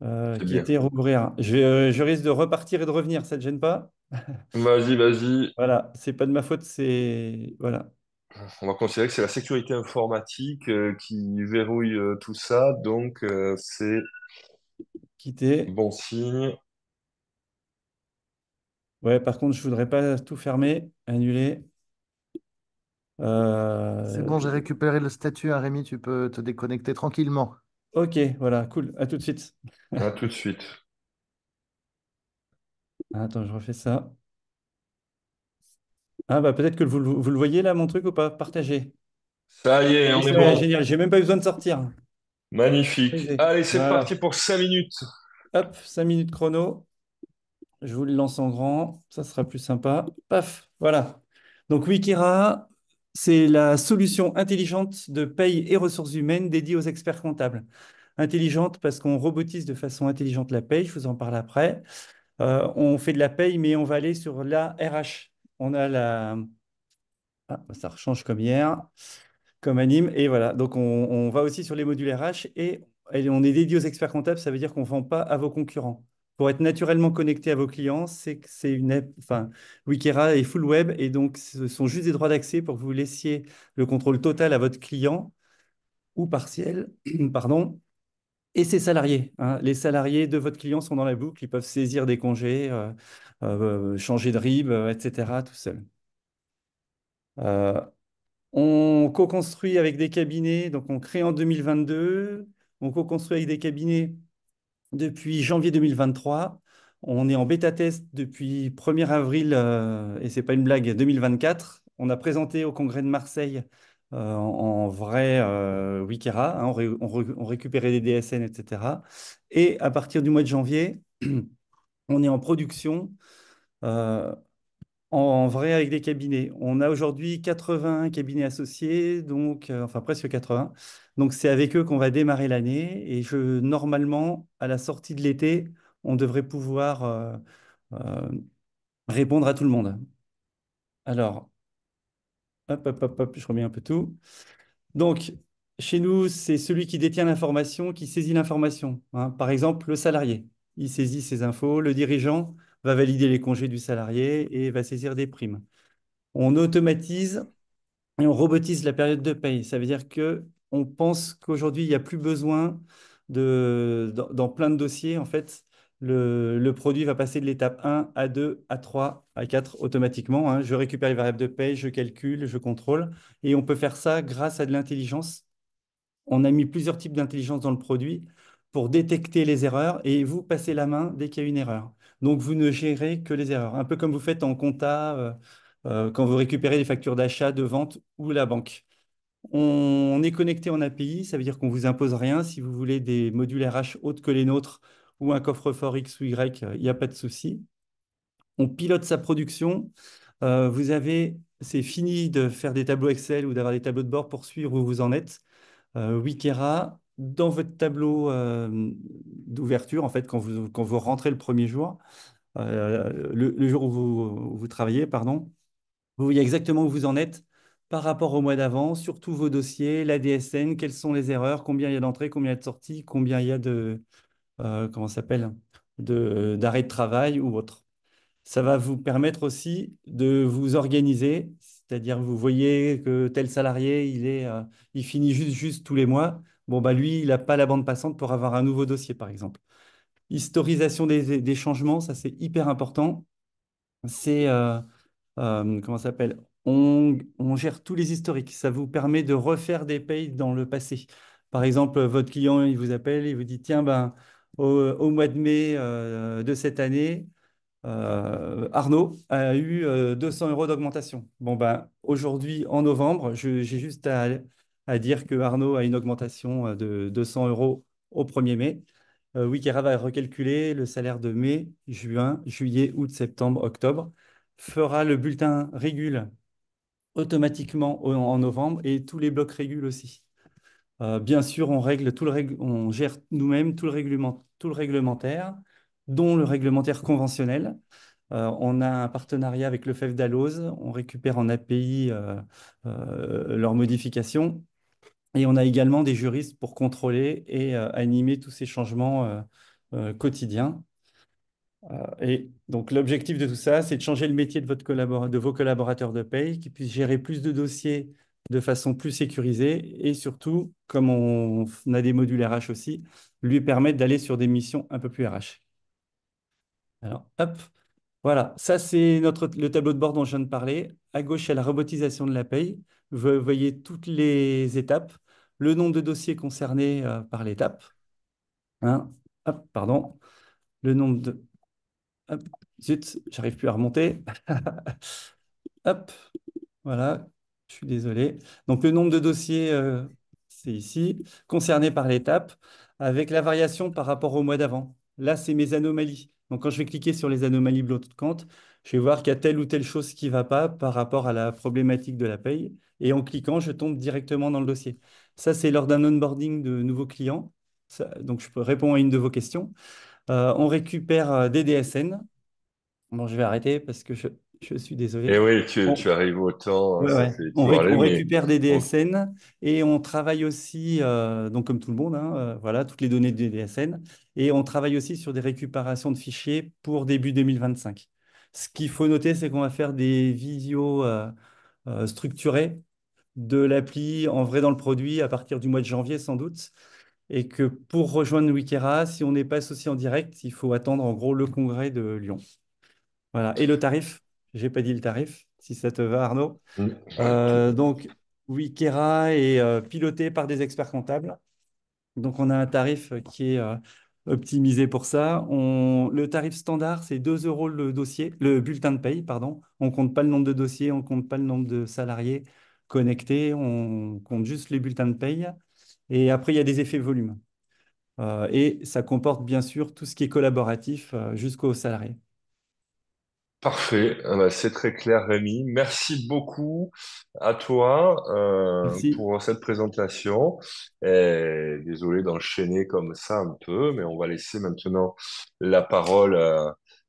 C'est bien. Quitter, rouvrir. Je risque de repartir et de revenir, ça ne te gêne pas? Vas-y, vas-y. Voilà, c'est pas de ma faute, c'est. Voilà, On va considérer que c'est la sécurité informatique qui verrouille tout ça, donc c'est quitter. bon signe. Ouais, par contre, je voudrais pas tout fermer, annuler. C'est Euh, bon, j'ai récupéré le statut, hein, Rémi, tu peux te déconnecter tranquillement. Ok, voilà, cool, à tout de suite. À tout de suite. Attends, je refais ça. Ah, bah peut-être que vous le voyez là, mon truc ou pas? Partagez. Ça y est, Oui, on est c'est vrai, bon. génial, j'ai même pas eu besoin de sortir. Magnifique. Allez, c'est parti Voilà, pour 5 minutes. hop, 5 minutes chrono. Je vous le lance en grand, ça sera plus sympa. Paf, voilà. Donc Wikira, c'est la solution intelligente de paye et ressources humaines dédiée aux experts comptables. Intelligente parce qu'on robotise de façon intelligente la paye, je vous en parle après. On fait de la paye, mais on va aller sur la RH. On a la... Ah, ça rechange comme hier, comme anime. Et voilà, donc on va aussi sur les modules RH et on est dédié aux experts comptables, ça veut dire qu'on ne vend pas à vos concurrents. Pour être naturellement connecté à vos clients, c'est que c'est une app, enfin, Wikira est full web et donc ce sont juste des droits d'accès pour que vous laissiez le contrôle total à votre client ou partiel, pardon, et ses salariés, hein. Les salariés de votre client sont dans la boucle, ils peuvent saisir des congés, changer de RIB, etc., tout seul. Euh, on co-construit avec des cabinets, donc on crée en 2022, on co-construit avec des cabinets depuis janvier 2023. On est en bêta-test depuis 1er avril, et c'est pas une blague, 2024. On a présenté au congrès de Marseille en vrai Wikira, hein, on récupérait des DSN, etc. Et à partir du mois de janvier, on est en production. euh, en vrai avec des cabinets. On a aujourd'hui 80 cabinets associés, donc, enfin presque 80. Donc c'est avec eux qu'on va démarrer l'année. Et normalement, à la sortie de l'été, on devrait pouvoir euh, répondre à tout le monde. Alors, hop, hop, hop, hop, je remets un peu tout. Donc, chez nous, c'est celui qui détient l'information, qui saisit l'information, hein. Par exemple, le salarié, il saisit ses infos, le dirigeant va valider les congés du salarié et va saisir des primes. On automatise et on robotise la période de paye. Ça veut dire que on pense qu'aujourd'hui, il n'y a plus besoin dans plein de dossiers, en fait, le produit va passer de l'étape 1 à 2, à 3, à 4 automatiquement, hein. Je récupère les variables de paye, je calcule, je contrôle. Et on peut faire ça grâce à de l'intelligence. On a mis plusieurs types d'intelligence dans le produit pour détecter les erreurs et vous passez la main dès qu'il y a une erreur. Donc, vous ne gérez que les erreurs. Un peu comme vous faites en compta quand vous récupérez les factures d'achat, de vente ou la banque. On est connecté en API, ça veut dire qu'on ne vous impose rien. Si vous voulez des modules RH autres que les nôtres ou un coffre-fort X ou Y, il n'y a pas de souci. On pilote sa production. C'est fini de faire des tableaux Excel ou d'avoir des tableaux de bord pour suivre où vous en êtes. Wikera, dans votre tableau d'ouverture, en fait, quand vous rentrez le premier jour, le jour où vous travaillez, pardon, vous voyez exactement où vous en êtes par rapport au mois d'avant, sur tous vos dossiers, la DSN, quelles sont les erreurs, combien il y a d'entrées, combien il y a de sorties, combien il y a comment ça s'appelle, d'arrêt de travail ou autre. Ça va vous permettre aussi de vous organiser, c'est-à-dire vous voyez que tel salarié, il finit juste tous les mois. Bon, bah lui, il n'a pas la bande passante pour avoir un nouveau dossier, par exemple. Historisation des changements, ça c'est hyper important. C'est, comment ça s'appelle? On gère tous les historiques. Ça vous permet de refaire des payes dans le passé. Par exemple, votre client, il vous appelle, il vous dit, tiens, ben, au mois de mai de cette année, Arnaud a eu 200 euros d'augmentation. Bon, ben, aujourd'hui, en novembre, j'ai juste à dire que Arnaud a une augmentation de 200 euros au 1er mai. Wikera va recalculer le salaire de mai, juin, juillet, août, septembre, octobre, fera le bulletin régule automatiquement en novembre et tous les blocs régule aussi. Bien sûr, on gère nous-mêmes tout le réglementaire, dont le réglementaire conventionnel. On a un partenariat avec le FEF d'Alloz. On récupère en API leurs modifications. Et on a également des juristes pour contrôler et animer tous ces changements quotidiens. Et donc, l'objectif de tout ça, c'est de changer le métier de vos collaborateurs de paye, qui puissent gérer plus de dossiers de façon plus sécurisée et surtout, comme on a des modules RH aussi, lui permettre d'aller sur des missions un peu plus RH. Alors, hop, voilà, ça c'est le tableau de bord dont je viens de parler. À gauche, il y a la robotisation de la paye. Vous voyez toutes les étapes, le nombre de dossiers concernés par l'étape, hein. Hop, pardon, le nombre de... Hop, zut, j'arrive plus à remonter. Hop, voilà, je suis désolé. Donc le nombre de dossiers, c'est ici, concernés par l'étape, avec la variation par rapport au mois d'avant. Là, c'est mes anomalies. Donc, quand je vais cliquer sur les anomalies bloquantes, je vais voir qu'il y a telle ou telle chose qui ne va pas par rapport à la problématique de la paye. Et en cliquant, je tombe directement dans le dossier. Ça, c'est lors d'un onboarding de nouveaux clients. Donc, je peux répondre à une de vos questions. On récupère des DSN. Bon, je vais arrêter parce que je suis désolé. Et oui, tu On, arrives au temps, hein, ouais, ça ouais. fait toujours On aller, mais récupère des on- DSN et on travaille aussi, donc comme tout le monde, hein, voilà, toutes les données des DSN. Et on travaille aussi sur des récupérations de fichiers pour début 2025. Ce qu'il faut noter, c'est qu'on va faire des visios structurées de l'appli en vrai dans le produit à partir du mois de janvier sans doute. Et que pour rejoindre Wikera, si on n'est pas associé en direct, il faut attendre en gros le congrès de Lyon. Voilà. Et le tarif, j'ai pas dit le tarif, si ça te va Arnaud. Mm. Donc, Wikera est piloté par des experts comptables. Donc, on a un tarif qui est optimisé pour ça. Le tarif standard, c'est 2 euros le dossier, le bulletin de paye, pardon. On compte pas le nombre de dossiers, on compte pas le nombre de salariés connectés, on compte juste les bulletins de paye. Et après, il y a des effets volume. Et ça comporte bien sûr tout ce qui est collaboratif jusqu'aux salariés. Parfait. Ah bah, c'est très clair, Rémi. Merci beaucoup à toi Merci. pour cette présentation. Et désolé d'enchaîner comme ça un peu, mais on va laisser maintenant la parole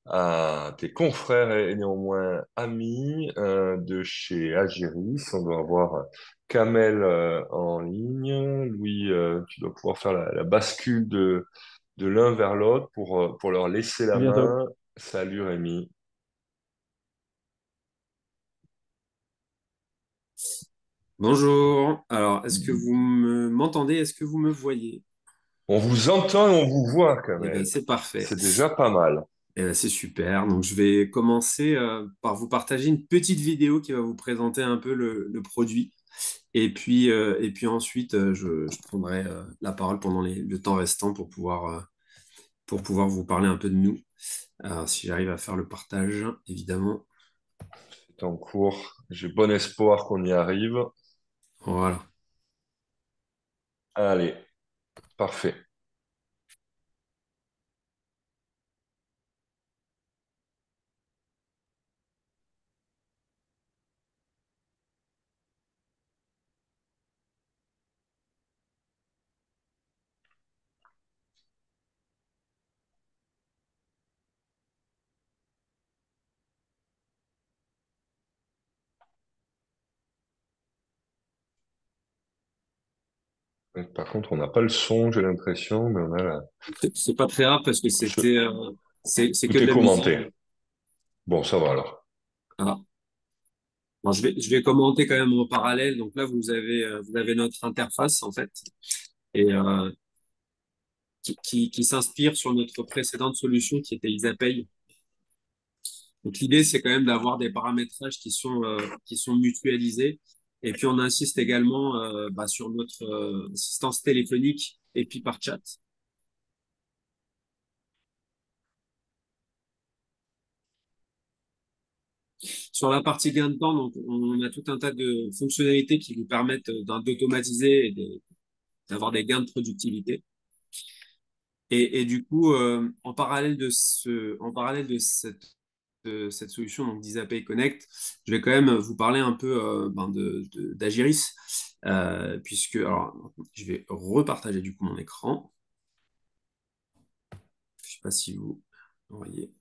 à tes confrères et néanmoins amis de chez Agiris. On doit avoir Kamel en ligne. Louis, tu dois pouvoir faire la bascule de l'un vers l'autre pour leur laisser À la bientôt. main. Salut Rémi. Bonjour. Alors, est-ce que vous m'entendez? Est-ce que vous me voyez? On vous entend et on vous voit, Eh bien, Kamel. c'est parfait. C'est déjà pas mal. Eh bien, c'est super. Donc, je vais commencer par vous partager une petite vidéo qui va vous présenter un peu le produit. Et puis ensuite, je prendrai la parole pendant le temps restant pour pouvoir vous parler un peu de nous. Alors, si j'arrive à faire le partage, évidemment. C'est en cours. J'ai bon espoir qu'on y arrive. Voilà. Allez, parfait. Par contre, on n'a pas le son, j'ai l'impression, mais on a la... C'est pas très grave parce que Je- c'est que Tout de est la musique. commenté. Bon, ça va alors. Ah. Bon, je vais commenter quand même en parallèle. Donc là, vous avez notre interface, en fait, et qui s'inspire sur notre précédente solution qui était Isapay. Donc l'idée, c'est quand même d'avoir des paramétrages qui sont mutualisés. Et puis, on insiste également sur notre assistance téléphonique et puis par chat. Sur la partie gain de temps, donc, on a tout un tas de fonctionnalités qui nous permettent d'automatiser et d'avoir des gains de productivité. Et du coup, en parallèle de cette solution, donc d'Isapay Connect, je vais quand même vous parler un peu d'Agiris, puisque, alors, je vais repartager du coup mon écran. Je ne sais pas si vous voyez.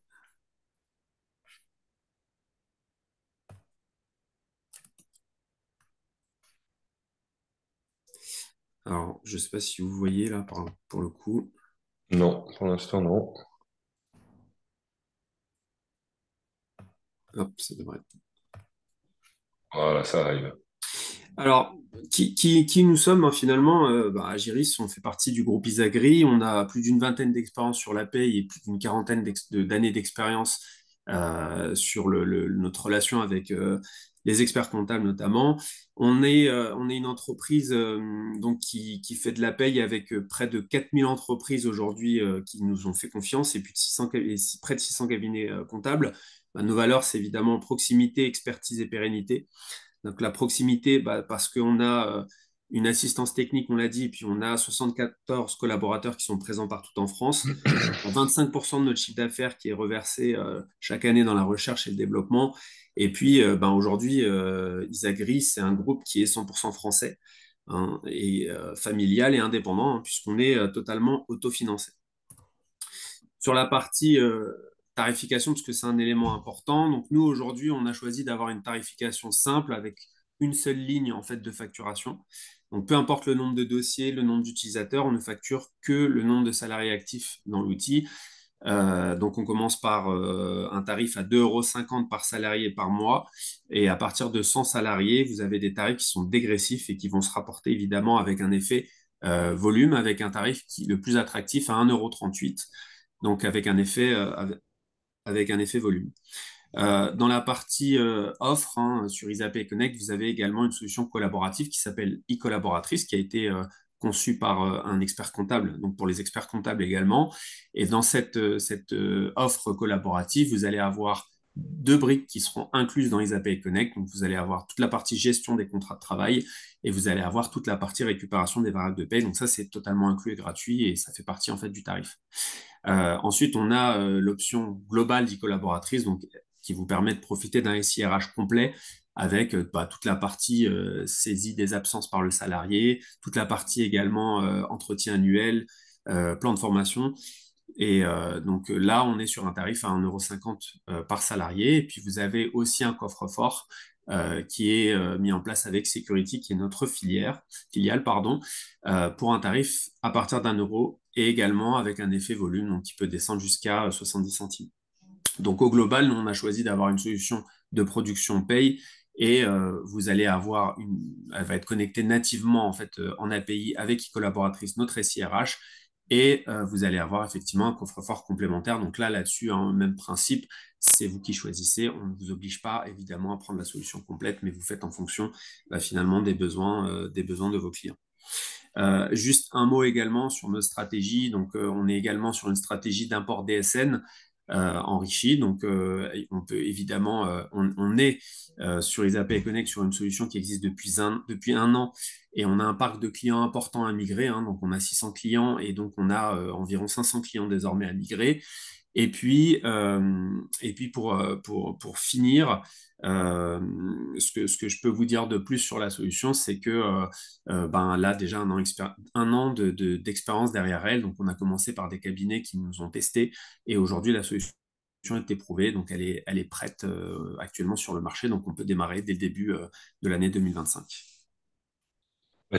Alors, je ne sais pas si vous voyez là, pour le coup. Non, pour l'instant, non. Hop, ça devrait être. Voilà, ça arrive. Alors, qui nous sommes hein, finalement Agiris, on fait partie du groupe Isagri. On a plus d'une vingtaine d'expériences sur la paye et plus d'une quarantaine d'années d'expérience sur notre relation avec les experts comptables notamment. On est une entreprise donc qui fait de la paye avec près de 4000 entreprises aujourd'hui qui nous ont fait confiance et plus de 600, près de 600 cabinets comptables. Nos valeurs, c'est évidemment proximité, expertise et pérennité. Donc la proximité, parce qu'on a une assistance technique, on l'a dit, et puis on a 74 collaborateurs qui sont présents partout en France. 25% de notre chiffre d'affaires qui est reversé chaque année dans la recherche et le développement. Et puis aujourd'hui, Isagri, c'est un groupe qui est 100% français, hein, et familial et indépendant, hein, puisqu'on est totalement autofinancé. Sur la partie tarification, parce que c'est un élément important, donc nous, aujourd'hui, on a choisi d'avoir une tarification simple avec une seule ligne en fait de facturation. Donc, peu importe le nombre de dossiers, le nombre d'utilisateurs, on ne facture que le nombre de salariés actifs dans l'outil. Donc, on commence par un tarif à 2,50 € par salarié par mois. Et à partir de 100 salariés, vous avez des tarifs qui sont dégressifs et qui vont se rapporter évidemment avec un effet volume, avec un tarif le plus attractif à 1,38 €. Donc, avec un effet volume. Dans la partie offre, hein, sur Isapay Connect, vous avez également une solution collaborative qui s'appelle e-collaboratrice, qui a été conçue par un expert comptable, donc pour les experts comptables également. Et dans cette offre collaborative, vous allez avoir deux briques qui seront incluses dans Isapay Connect. Donc, vous allez avoir toute la partie gestion des contrats de travail et vous allez avoir toute la partie récupération des variables de paie. Donc, ça, c'est totalement inclus et gratuit et ça fait partie en fait du tarif. Ensuite, on a l'option globale d'e-collaboratrice, donc qui vous permet de profiter d'un SIRH complet avec toute la partie saisie des absences par le salarié, toute la partie également entretien annuel, plan de formation. Et donc là, on est sur un tarif à 1,50 € par salarié. Et puis, vous avez aussi un coffre-fort qui est mis en place avec Security, qui est notre filiale, pardon, pour un tarif à partir d'1 € et également avec un effet volume, donc qui peut descendre jusqu'à 70 centimes. Donc au global, nous, on a choisi d'avoir une solution de production paye et vous allez avoir elle va être connectée nativement en fait en API avec e-collaboratrice, notre SIRH, et vous allez avoir effectivement un coffre-fort complémentaire. Donc là-dessus, hein, même principe, c'est vous qui choisissez. On ne vous oblige pas évidemment à prendre la solution complète, mais vous faites en fonction finalement des besoins de vos clients. Juste un mot également sur notre stratégie. Donc, on est également sur une stratégie d'import DSN enrichi. Donc, on peut évidemment, on est sur Isapay Connect sur une solution qui existe depuis un an et on a un parc de clients important à migrer. Hein, donc, on a 600 clients et donc on a environ 500 clients désormais à migrer. Et puis pour finir, ce que je peux vous dire de plus sur la solution, c'est que là, déjà un an d'expérience derrière elle. Donc, on a commencé par des cabinets qui nous ont testé et aujourd'hui, la solution est éprouvée. Donc, elle est prête actuellement sur le marché. Donc, on peut démarrer dès le début de l'année 2025.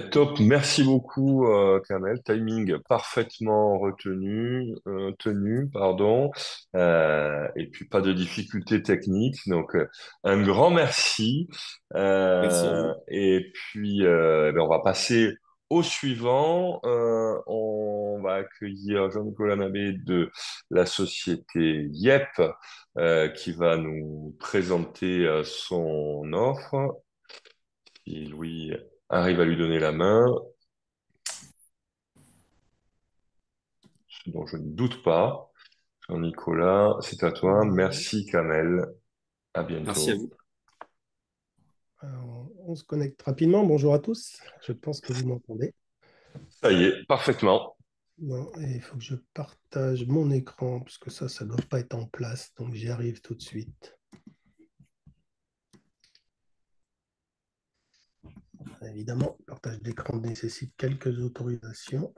Top, merci beaucoup Kamel, timing parfaitement tenu, pardon, et puis pas de difficultés techniques, donc un grand merci. Merci à vous. Et puis on va passer au suivant. On va accueillir Jean-Nicolas Nabé de la société YEP qui va nous présenter son offre. Si Louis arrive à lui donner la main, ce dont je ne doute pas. Jean-Nicolas, c'est à toi. Merci Kamel. À Merci à bientôt. vous. Alors, on se connecte rapidement. Bonjour à tous. Je pense que vous m'entendez. Ça y est, parfaitement. Bon, et il faut que je partage mon écran parce que ça ne doit pas être en place. Donc, j'y arrive tout de suite. Évidemment, le partage d'écran nécessite quelques autorisations.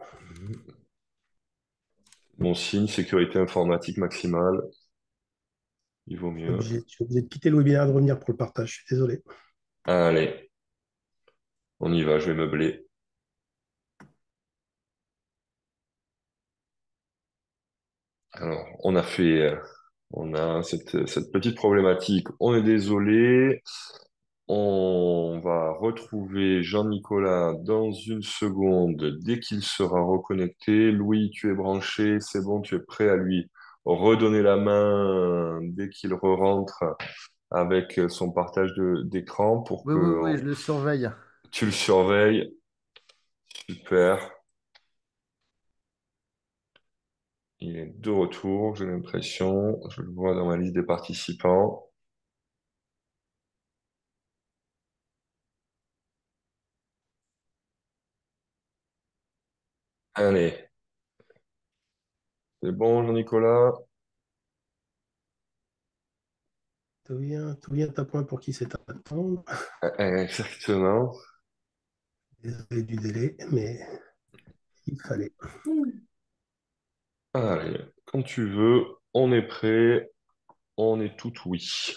Bon signe, sécurité informatique maximale. Il vaut mieux. Je suis obligé de quitter le webinaire et de revenir pour le partage. Je suis désolé. Allez, on y va, je vais meubler. Alors, on a cette petite problématique. On est désolé. On va retrouver Jean-Nicolas dans une seconde dès qu'il sera reconnecté. Louis, tu es branché, c'est bon, tu es prêt à lui redonner la main dès qu'il re-rentre avec son partage d'écran pour Oui, que oui, oui, je le surveille. tu le surveilles. Super. Il est de retour, j'ai l'impression. Je le vois dans ma liste des participants. Allez, c'est bon, Jean-Nicolas? Tout vient à point pour qui sait attendre. Exactement. Désolé du délai, mais il fallait. Allez, quand tu veux, on est prêt, on est tout oui.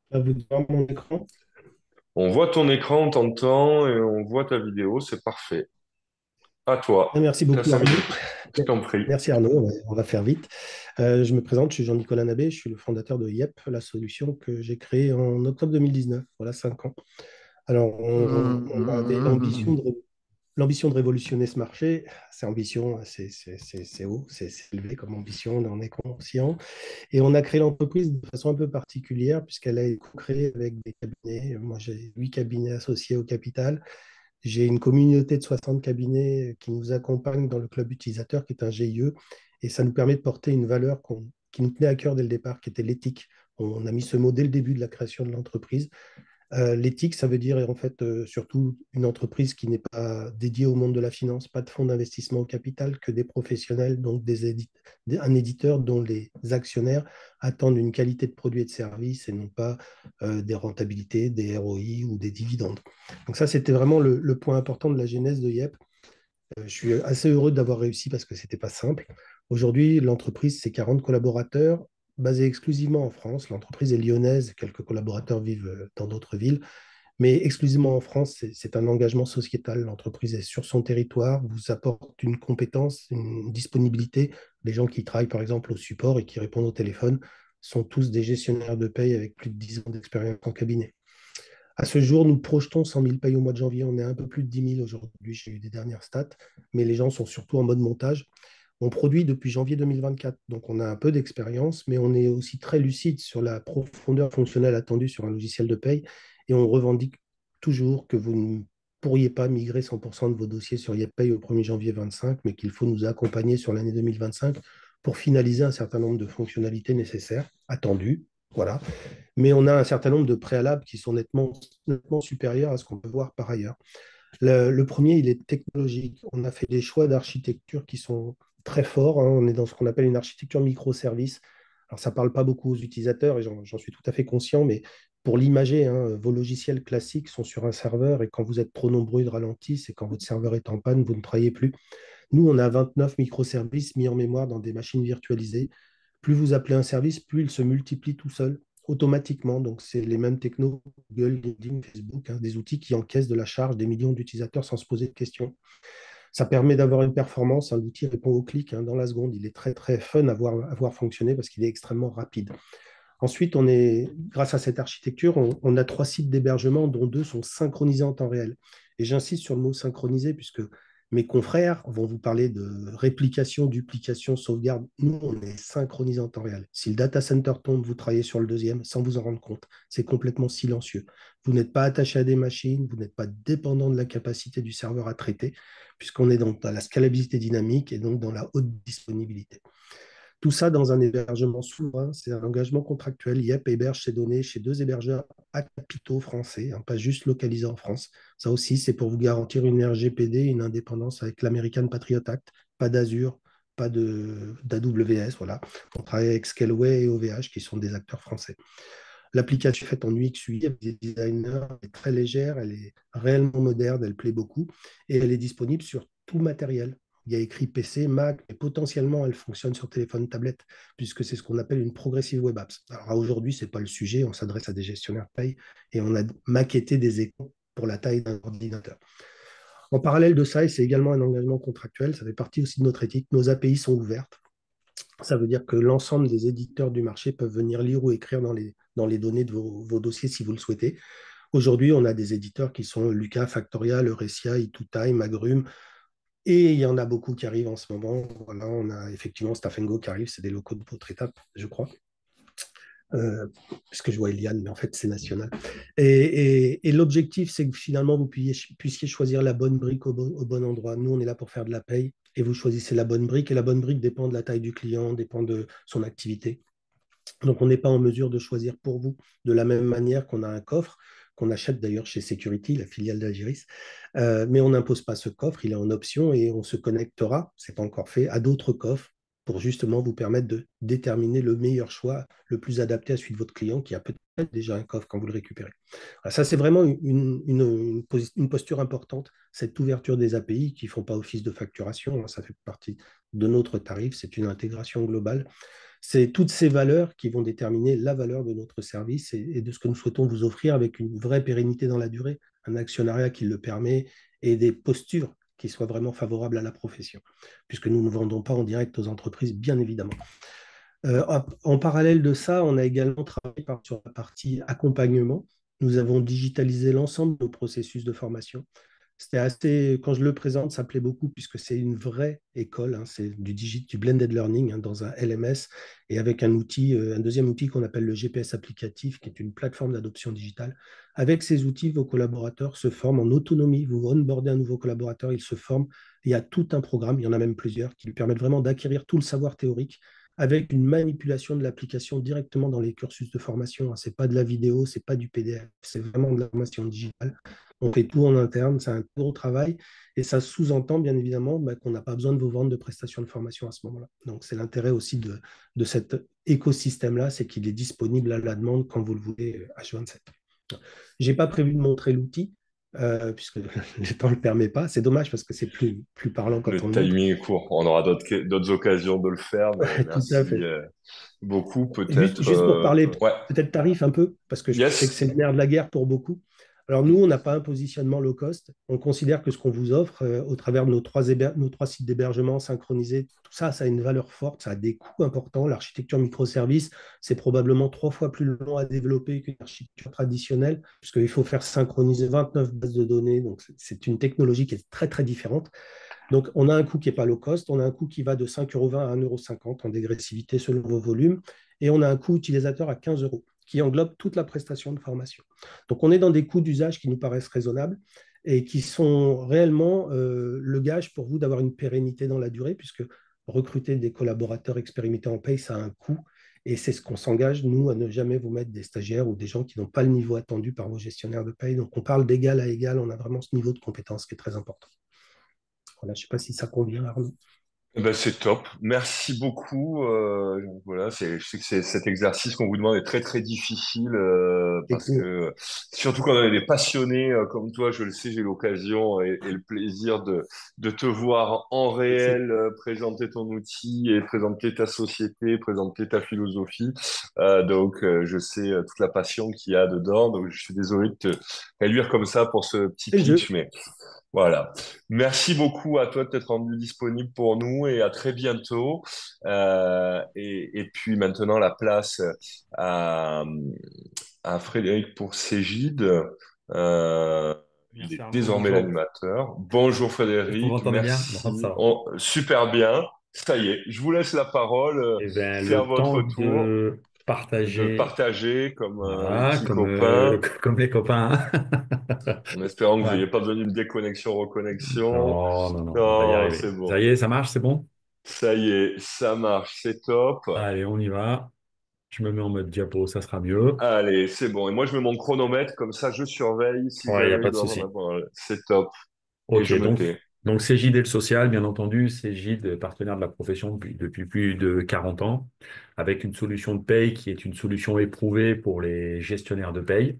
À vous de voir mon écran. On voit ton écran, on t'entend et on voit ta vidéo, c'est parfait. À Ah, toi, merci t'as beaucoup, cinq Arnaud. minutes. Je t'en prie. Merci, Arnaud. On va faire vite. Je me présente, je suis Jean-Nicolas Nabé, je suis le fondateur de YEP, la solution que j'ai créée en octobre 2019, voilà 5 ans. Alors, on avait l'ambition de révolutionner ce marché. C'est ambition, c'est haut, c'est élevé comme ambition, on en est conscient. Et on a créé l'entreprise de façon un peu particulière, puisqu'elle a été co-créée avec des cabinets. Moi, j'ai 8 cabinets associés au capital. J'ai une communauté de 60 cabinets qui nous accompagnent dans le club utilisateur, qui est un GIE, et ça nous permet de porter une valeur qui nous tenait à cœur dès le départ, qui était l'éthique. On a mis ce mot dès le début de la création de l'entreprise. L'éthique, ça veut dire en fait surtout une entreprise qui n'est pas dédiée au monde de la finance, pas de fonds d'investissement au capital, que des professionnels, donc un éditeur dont les actionnaires attendent une qualité de produit et de service et non pas des rentabilités, des ROI ou des dividendes. Donc ça, c'était vraiment le point important de la genèse de YEP. Je suis assez heureux d'avoir réussi parce que ce n'était pas simple. Aujourd'hui, l'entreprise, c'est 40 collaborateurs, basée exclusivement en France. L'entreprise est lyonnaise, quelques collaborateurs vivent dans d'autres villes, mais exclusivement en France, c'est un engagement sociétal. L'entreprise est sur son territoire, vous apporte une compétence, une disponibilité. Les gens qui travaillent, par exemple, au support et qui répondent au téléphone sont tous des gestionnaires de paye avec plus de 10 ans d'expérience en cabinet. À ce jour, nous projetons 100 000 payes au mois de janvier. On est un peu plus de 10 000 aujourd'hui. J'ai eu des dernières stats, mais les gens sont surtout en mode montage. On produit depuis janvier 2024, donc on a un peu d'expérience, mais on est aussi très lucide sur la profondeur fonctionnelle attendue sur un logiciel de paye et on revendique toujours que vous ne pourriez pas migrer 100% de vos dossiers sur YepPay au 1er janvier 2025, mais qu'il faut nous accompagner sur l'année 2025 pour finaliser un certain nombre de fonctionnalités nécessaires, attendues. Voilà. Mais on a un certain nombre de préalables qui sont nettement supérieurs à ce qu'on peut voir par ailleurs. Le premier, il est technologique. On a fait des choix d'architecture qui sont très forts, hein. On est dans ce qu'on appelle une architecture microservice. Alors, ça ne parle pas beaucoup aux utilisateurs et j'en suis tout à fait conscient, mais pour l'imager, hein, vos logiciels classiques sont sur un serveur et quand vous êtes trop nombreux, ils ralentissent et quand votre serveur est en panne, vous ne travaillez plus. Nous, on a 29 microservices mis en mémoire dans des machines virtualisées. Plus vous appelez un service, plus il se multiplie tout seul, automatiquement. Donc, c'est les mêmes technos, Google, LinkedIn, Facebook, hein, des outils qui encaissent de la charge des millions d'utilisateurs sans se poser de questions. Ça permet d'avoir une performance. Hein, l'outil répond au clic, hein, dans la seconde. Il est très, très fun à voir fonctionner parce qu'il est extrêmement rapide. Ensuite, grâce à cette architecture, on a 3 sites d'hébergement, dont 2 sont synchronisés en temps réel. Et j'insiste sur le mot synchronisé, puisque mes confrères vont vous parler de réplication, duplication, sauvegarde. Nous, on est synchronisé en temps réel. Si le data center tombe, vous travaillez sur le deuxième sans vous en rendre compte. C'est complètement silencieux. Vous n'êtes pas attaché à des machines, vous n'êtes pas dépendant de la capacité du serveur à traiter, puisqu'on est dans la scalabilité dynamique et donc dans la haute disponibilité. Tout ça dans un hébergement souverain, c'est un engagement contractuel. YEP héberge ses données chez 2 hébergeurs à capitaux français, hein, pas juste localisés en France. Ça aussi, c'est pour vous garantir une RGPD, une indépendance avec l'American Patriot Act, pas d'Azure, pas d'AWS. Voilà. On travaille avec Scaleway et OVH qui sont des acteurs français. L'application est faite en UX UI avec des designers, elle est très légère, elle est réellement moderne, elle plaît beaucoup et elle est disponible sur tout matériel. Il y a écrit PC, Mac, et potentiellement elle fonctionne sur téléphone, tablette, puisque c'est ce qu'on appelle une progressive web apps. Alors aujourd'hui, ce n'est pas le sujet, on s'adresse à des gestionnaires de paye et on a maquetté des écrans pour la taille d'un ordinateur. En parallèle de ça, et c'est également un engagement contractuel, ça fait partie aussi de notre éthique, nos API sont ouvertes. Ça veut dire que l'ensemble des éditeurs du marché peuvent venir lire ou écrire dans les données de vos dossiers si vous le souhaitez. Aujourd'hui, on a des éditeurs qui sont Lucas, Factorial, Eurecia, E2Time, Agrum, et il y en a beaucoup qui arrivent en ce moment. Voilà, on a effectivement Staff & Go qui arrive, c'est des locaux de votre étape, je crois. Puisque je vois Eliane, mais en fait, c'est national. Et l'objectif, c'est que finalement, vous puissiez choisir la bonne brique au bon endroit. Nous, on est là pour faire de la paye et vous choisissez la bonne brique. Et la bonne brique dépend de la taille du client, dépend de son activité. Donc, on n'est pas en mesure de choisir pour vous de la même manière qu'on a un coffre. qu'on achète d'ailleurs chez Security, la filiale d'Algéris. Mais on n'impose pas ce coffre, il est en option et on se connectera, c'est pas encore fait, à d'autres coffres pour justement vous permettre de déterminer le meilleur choix, le plus adapté à celui de votre client qui a peut-être déjà un coffre quand vous le récupérez. Alors ça, c'est vraiment une posture importante, cette ouverture des API qui ne font pas office de facturation, ça fait partie de notre tarif, c'est une intégration globale. C'est toutes ces valeurs qui vont déterminer la valeur de notre service et de ce que nous souhaitons vous offrir avec une vraie pérennité dans la durée, un actionnariat qui le permet et des postures qui soient vraiment favorables à la profession, puisque nous ne vendons pas en direct aux entreprises, bien évidemment. En parallèle de ça, on a également travaillé sur la partie accompagnement. Nous avons digitalisé l'ensemble de nos processus de formation. C'était assez, quand je le présente, ça plaît beaucoup puisque c'est une vraie école, hein, c'est du blended learning hein, dans un LMS et avec un outil, un deuxième outil qu'on appelle le GPS applicatif, qui est une plateforme d'adoption digitale. Avec ces outils, vos collaborateurs se forment en autonomie. Vous onboardez un nouveau collaborateur, il se forme. Il y a tout un programme, il y en a même plusieurs, qui lui permettent vraiment d'acquérir tout le savoir théorique avec une manipulation de l'application directement dans les cursus de formation. Ce n'est pas de la vidéo, ce n'est pas du PDF, c'est vraiment de la formation digitale. On fait tout en interne, c'est un gros travail et ça sous-entend bien évidemment qu'on n'a pas besoin de vos ventes de prestations de formation à ce moment-là. Donc c'est l'intérêt aussi de cet écosystème-là, c'est qu'il est disponible à la demande quand vous le voulez H24. Je n'ai pas prévu de montrer l'outil, puisque le temps ne le permet pas. C'est dommage parce que c'est plus parlant quand on Le le montre. timing est court. On aura d'autres occasions de le faire, mais Tout à merci fait. beaucoup. Juste pour parler Ouais. peut-être tarif un peu, parce que je sais que Yes. c'est le nerf de la guerre pour beaucoup. Alors nous, on n'a pas un positionnement low cost. On considère que ce qu'on vous offre au travers de nos trois sites d'hébergement synchronisés, tout ça, ça a une valeur forte, ça a des coûts importants. L'architecture microservice, c'est probablement 3 fois plus long à développer qu'une architecture traditionnelle, puisqu'il faut faire synchroniser 29 bases de données. Donc c'est une technologie qui est très, très différente. Donc, on a un coût qui n'est pas low cost, on a un coût qui va de 5,20 € à 1,50 € en dégressivité selon vos volumes, et on a un coût utilisateur à 15 € qui englobe toute la prestation de formation. Donc, on est dans des coûts d'usage qui nous paraissent raisonnables et qui sont réellement le gage pour vous d'avoir une pérennité dans la durée, puisque recruter des collaborateurs expérimentés en paye, ça a un coût, et c'est ce qu'on s'engage, nous, à ne jamais vous mettre des stagiaires ou des gens qui n'ont pas le niveau attendu par vos gestionnaires de paye. Donc, on parle d'égal à égal, on a vraiment ce niveau de compétence qui est très important. Voilà, je ne sais pas si ça convient, Arnaud. Eh ben, c'est top. Merci beaucoup. Voilà, je sais que cet exercice qu'on vous demande est très très difficile parce que surtout quand on est des passionnés comme toi, je le sais, j'ai l'occasion et le plaisir de te voir en réel présenter ton outil et présenter ta société, présenter ta philosophie. Donc je sais toute la passion qu'il y a dedans. Donc je suis désolé de te réduire comme ça pour ce petit pitch, mais voilà. Merci beaucoup à toi de t'être rendu disponible pour nous et à très bientôt. Et puis maintenant, la place à, à Frédéric pour Cégide. Il Merci est Arnaud, désormais bonjour. l'animateur. Bonjour Est-ce que vous Frédéric, m'entendez bien? merci. Non, ça va. Super bien. Ça y est, je vous laisse la parole. Eh bien, C'est à le temps votre tour de de partager, partager comme les voilà, petits copains, comme les copains. en espérant que vous Ouais. n'ayez pas besoin d'une déconnexion, reconnexion. Non, non, non, on va y Oh, arriver. c'est Ça bon. y est, ça marche, c'est bon? Ça y est, ça marche, c'est top. Allez, on y va. Je me mets en mode diapo, ça sera mieux. Allez, c'est bon. Et moi, je mets mon chronomètre, comme ça, je surveille si Ouais, il n'y a jamais pas je de dois prendre souci. la parole. C'est top. Et Ok, je me tais. donc Cégide et le social, bien entendu, Cégide, partenaire de la profession depuis plus de 40 ans, avec une solution de paye qui est une solution éprouvée pour les gestionnaires de paye.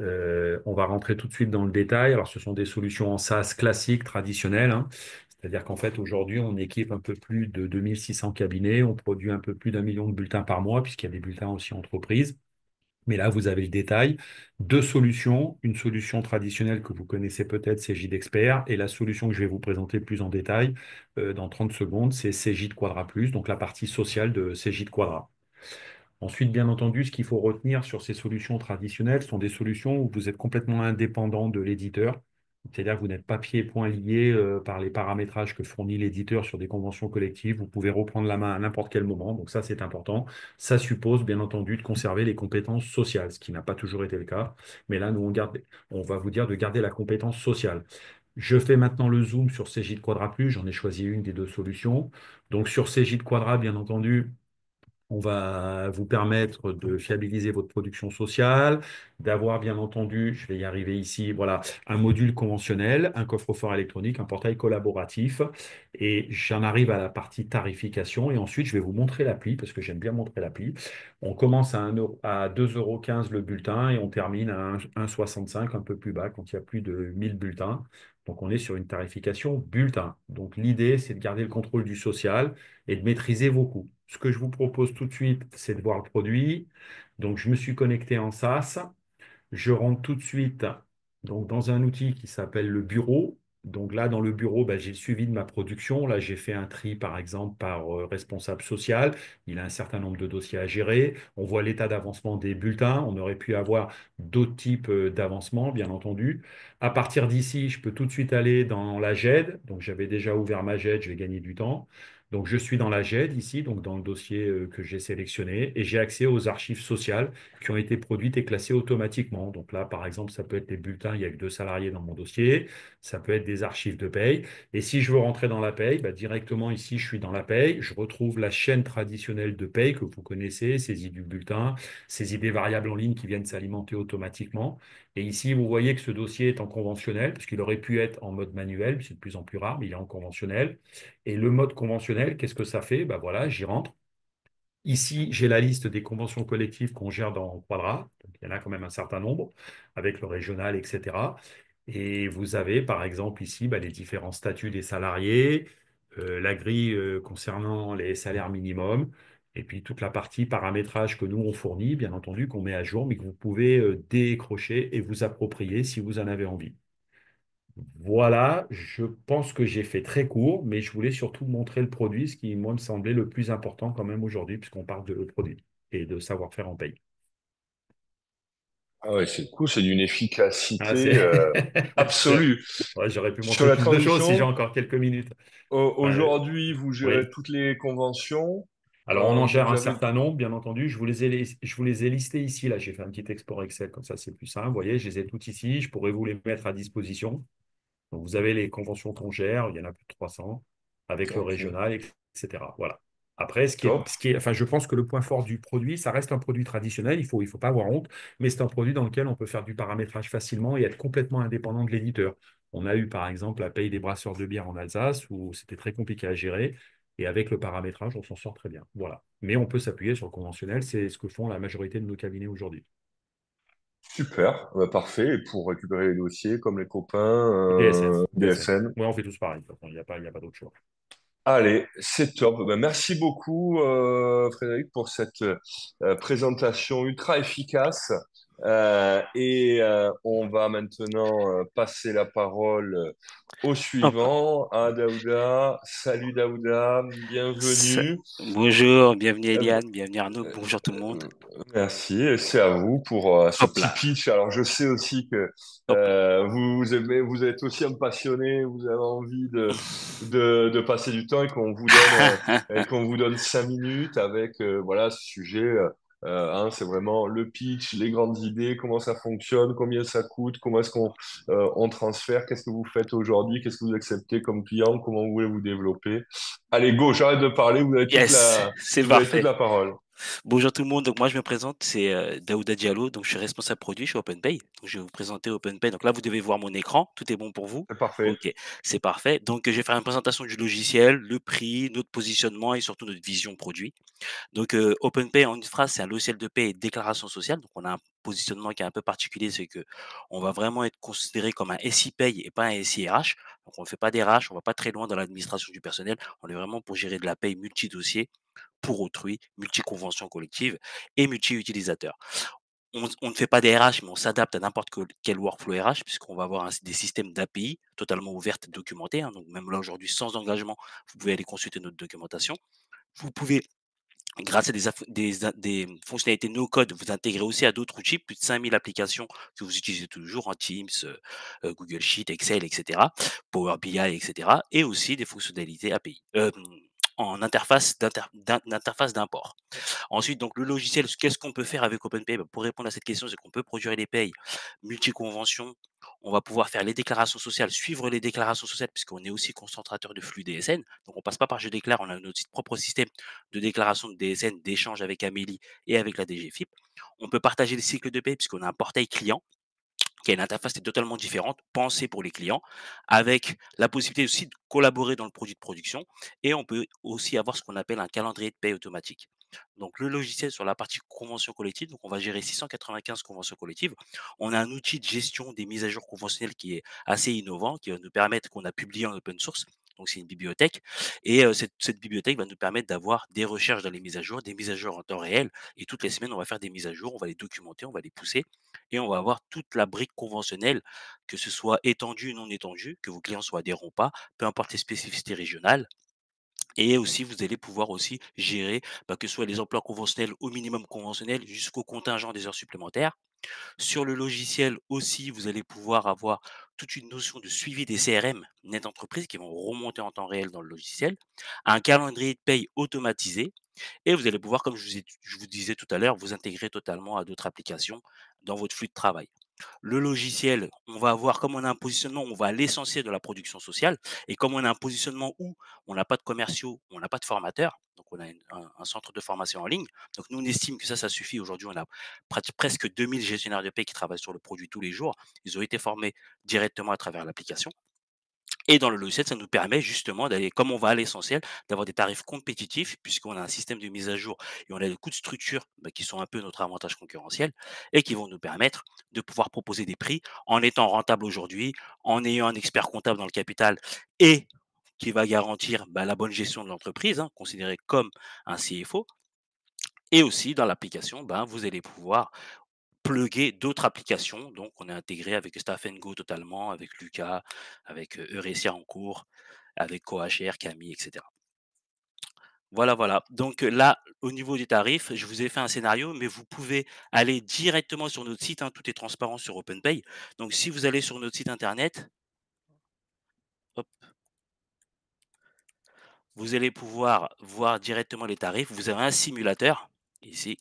On va rentrer tout de suite dans le détail. Alors, ce sont des solutions en SaaS classiques, traditionnelles, hein. C'est-à-dire qu'en fait, aujourd'hui, on équipe un peu plus de 2600 cabinets, on produit un peu plus d'1 million de bulletins par mois, puisqu'il y a des bulletins aussi entreprises. Mais là, vous avez le détail. Deux solutions. Une solution traditionnelle que vous connaissez peut-être, c'est Expert. Et la solution que je vais vous présenter plus en détail dans 30 secondes, c'est Cégide Quadra Plus, donc la partie sociale de Cégide Quadra. Ensuite, bien entendu, ce qu'il faut retenir sur ces solutions traditionnelles sont des solutions où vous êtes complètement indépendant de l'éditeur. C'est-à-dire que vous n'êtes pas pieds et poings liés par les paramétrages que fournit l'éditeur sur des conventions collectives. Vous pouvez reprendre la main à n'importe quel moment. Donc ça, c'est important. Ça suppose, bien entendu, de conserver les compétences sociales, ce qui n'a pas toujours été le cas. Mais là, nous, on va vous dire de garder la compétence sociale. Je fais maintenant le zoom sur Cégide Quadra Plus. J'en ai choisi une des deux solutions. Donc sur Cégide Quadra, bien entendu, On va vous permettre de fiabiliser votre production sociale, d'avoir bien entendu, je vais y arriver ici, voilà, un module conventionnel, un coffre-fort électronique, un portail collaboratif. Et j'en arrive à la partie tarification. Et ensuite, je vais vous montrer l'appli parce que j'aime bien montrer l'appli. On commence à, 2,15 € le bulletin et on termine à 1,65 € un peu plus bas quand il y a plus de 1000 bulletins. Donc, on est sur une tarification bulletin. Donc, l'idée, c'est de garder le contrôle du social et de maîtriser vos coûts. Ce que je vous propose tout de suite, c'est de voir le produit. Donc, je me suis connecté en SaaS. Je rentre tout de suite donc, dans un outil qui s'appelle le bureau. Donc là, dans le bureau, ben, j'ai le suivi de ma production. Là, j'ai fait un tri, par exemple, par responsable social. Il a un certain nombre de dossiers à gérer. On voit l'état d'avancement des bulletins. On aurait pu avoir d'autres types d'avancements, bien entendu. À partir d'ici, je peux tout de suite aller dans la GED. Donc, j'avais déjà ouvert ma GED, je vais gagner du temps. Donc, je suis dans la GED ici, donc dans le dossier que j'ai sélectionné, et j'ai accès aux archives sociales qui ont été produites et classées automatiquement. Donc là, par exemple, ça peut être des bulletins, il y a que 2 salariés dans mon dossier, ça peut être des archives de paye. Et si je veux rentrer dans la paye, bah, directement ici, je suis dans la paye, je retrouve la chaîne traditionnelle de paye que vous connaissez, saisie du bulletin, saisie des variables en ligne qui viennent s'alimenter automatiquement. Et ici, vous voyez que ce dossier est en conventionnel, parce qu'il aurait pu être en mode manuel, c'est de plus en plus rare, mais il est en conventionnel. Et le mode conventionnel, qu'est-ce que ça fait? Ben voilà, j'y rentre. Ici, j'ai la liste des conventions collectives qu'on gère dans Quadra. Donc, il y en a quand même un certain nombre, avec le régional, etc. Et vous avez, par exemple, ici, les différents statuts des salariés, la grille concernant les salaires minimums, et puis toute la partie paramétrage que nous, on fournit, bien entendu, qu'on met à jour, mais que vous pouvez décrocher et vous approprier si vous en avez envie. Voilà, je pense que j'ai fait très court, mais je voulais surtout montrer le produit, ce qui, moi, me semblait le plus important quand même aujourd'hui, puisqu'on parle de produit et de savoir-faire en paye. Ah ouais, c'est cool, c'est d'une Ah, efficacité c'est... absolue. Ouais, j'aurais pu Sur montrer la plus de choses si j'ai transition, encore quelques minutes. Ouais, aujourd'hui, vous gérez oui. toutes les conventions. Alors, on en gère Vous un avez... certain nombre, bien entendu. Je vous les ai listés ici. Là, j'ai fait un petit export Excel, comme ça, c'est plus simple. Vous voyez, je les ai toutes ici. Je pourrais vous les mettre à disposition. Donc, vous avez les conventions qu'on gère, il y en a plus de 300, avec le Ok, régional, etc. Voilà. Après, top. enfin, je pense que le point fort du produit, ça reste un produit traditionnel, il faut pas avoir honte, mais c'est un produit dans lequel on peut faire du paramétrage facilement et être complètement indépendant de l'éditeur. On a eu, par exemple, la paye des brasseurs de bière en Alsace, où c'était très compliqué à gérer, et avec le paramétrage, on s'en sort très bien. Voilà. Mais on peut s'appuyer sur le conventionnel, c'est ce que font la majorité de nos cabinets aujourd'hui. Super, parfait. Et pour récupérer les dossiers, comme les copains, DSN, DSN. DSN. Ouais, on fait tous pareil, de toute façon, il y a pas d'autre choix. Allez, c'est top. Ben, merci beaucoup, Frédéric, pour cette présentation ultra efficace. On va maintenant passer la parole au Hop. suivant, à Daouda. Salut Daouda, bienvenue. Bonjour, bienvenue Euh, Eliane, bienvenue Arnaud, bonjour tout le monde. Merci, et c'est à vous pour ce Hop petit là, pitch. Alors, je sais aussi que hop là. vous aimez, vous êtes aussi un passionné, vous avez envie de passer du temps et qu'on vous donne 5 minutes avec voilà ce sujet. Hein, c'est vraiment le pitch, les grandes idées, comment ça fonctionne, combien ça coûte, comment est-ce qu'on on transfère, qu'est-ce que vous faites aujourd'hui, qu'est-ce que vous acceptez comme client, comment vous voulez vous développer. Allez, go, j'arrête de parler, Yes, c'est vous avez toute parfait. la parole. Bonjour tout le monde, donc moi je me présente, c'est Daouda Diallo, donc je suis responsable produit chez OpenPay. Donc je vais vous présenter OpenPay. Donc là vous devez voir mon écran, tout est bon pour vous? C'est parfait. Ok, c'est parfait. Donc je vais faire une présentation du logiciel, le prix, notre positionnement et surtout notre vision produit. Donc, OpenPay, en une phrase, c'est un logiciel de paie et de déclaration sociale. Donc, on a un positionnement qui est un peu particulier, c'est que on va vraiment être considéré comme un SI Paye et pas un SI RH. Donc, on ne fait pas des RH, on va pas très loin dans l'administration du personnel. On est vraiment pour gérer de la paie multi-dossier pour autrui, multi-convention collective et multi-utilisateur. On ne fait pas des RH, mais on s'adapte à n'importe quel workflow RH, puisqu'on va avoir des systèmes d'API totalement ouverts et documentés, hein. Donc, même là, aujourd'hui, sans engagement, vous pouvez aller consulter notre documentation. Vous pouvez, grâce à des fonctionnalités no-code, vous intégrez aussi à d'autres outils, plus de 5000 applications que vous utilisez tous les jours, en Teams, Google Sheet, Excel, etc., Power BI, etc., et aussi des fonctionnalités API, en d'interface d'import. Ensuite, donc le logiciel, qu'est-ce qu'on peut faire avec OpenPay? Bah, pour répondre à cette question, c'est qu'on peut produire les payes multi-conventions. on va pouvoir faire les déclarations sociales, suivre les déclarations sociales, puisqu'on est aussi concentrateur de flux DSN. Donc, on passe pas par Je déclare, on a notre propre système de déclaration de DSN, d'échange avec Amélie et avec la DGFIP. On peut partager le cycle de paie, puisqu'on a un portail client qui a une interface qui est totalement différente, pensée pour les clients, avec la possibilité aussi de collaborer dans le produit de production. Et on peut aussi avoir ce qu'on appelle un calendrier de paie automatique. Donc, le logiciel sur la partie convention collective, donc on va gérer 695 conventions collectives. On a un outil de gestion des mises à jour conventionnelles qui est assez innovant, qui va nous permettre, qu'on a publié en open source. Donc, c'est une bibliothèque. Et cette bibliothèque va nous permettre d'avoir des recherches dans les mises à jour, des mises à jour en temps réel. Et toutes les semaines, on va faire des mises à jour, on va les documenter, on va les pousser. Et on va avoir toute la brique conventionnelle, que ce soit étendue ou non étendue, que vos clients soient adhérents ou pas, peu importe les spécificités régionales. Et aussi, vous allez pouvoir aussi gérer, que ce soit les emplois conventionnels au minimum conventionnel jusqu'au contingent des heures supplémentaires. Sur le logiciel aussi, vous allez pouvoir avoir toute une notion de suivi des CRM net entreprise qui vont remonter en temps réel dans le logiciel, un calendrier de paye automatisé et vous allez pouvoir, comme je vous disais tout à l'heure, vous intégrer totalement à d'autres applications dans votre flux de travail. Le logiciel, on va avoir, comme on a un positionnement, on va à l'essentiel de la production sociale. Et comme on a un positionnement où on n'a pas de commerciaux, on n'a pas de formateurs, donc on a un centre de formation en ligne. Donc nous, on estime que ça suffit. Aujourd'hui, on a presque 2000 gestionnaires de paie qui travaillent sur le produit tous les jours. Ils ont été formés directement à travers l'application. Et dans le logiciel, ça nous permet justement d'aller, comme on va à l'essentiel, d'avoir des tarifs compétitifs, puisqu'on a un système de mise à jour et on a des coûts de structure qui sont un peu notre avantage concurrentiel et qui vont nous permettre de pouvoir proposer des prix en étant rentable aujourd'hui, en ayant un expert comptable dans le capital et qui va garantir la bonne gestion de l'entreprise, considéré comme un CFO. Et aussi dans l'application, vous allez pouvoir plugger d'autres applications. Donc, on est intégré avec Staff Go totalement, avec Lucas, avec Eurecia en cours, avec CoHR, Camille, etc. Voilà, voilà. Donc là, au niveau des tarifs, je vous ai fait un scénario, mais vous pouvez aller directement sur notre site. Tout est transparent sur OpenPay. Donc, si vous allez sur notre site internet, hop, vous allez pouvoir voir directement les tarifs. Vous avez un simulateur ici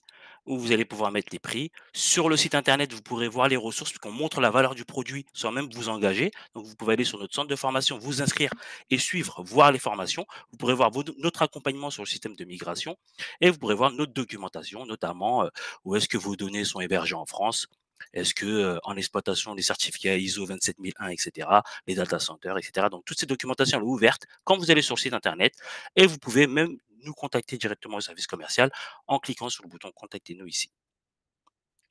où vous allez pouvoir mettre les prix. Sur le site internet, vous pourrez voir les ressources puisqu'on montre la valeur du produit sans même vous engager. Donc, vous pouvez aller sur notre centre de formation, vous inscrire et suivre, voir les formations. Vous pourrez voir notre accompagnement sur le système de migration et vous pourrez voir notre documentation, notamment où est-ce que vos données sont hébergées en France. Est-ce que en exploitation les certificats ISO 27001, etc., les data centers, etc. Donc, toute cette documentation est ouverte quand vous allez sur le site internet et vous pouvez même nous contacter directement au service commercial en cliquant sur le bouton Contactez-nous ici.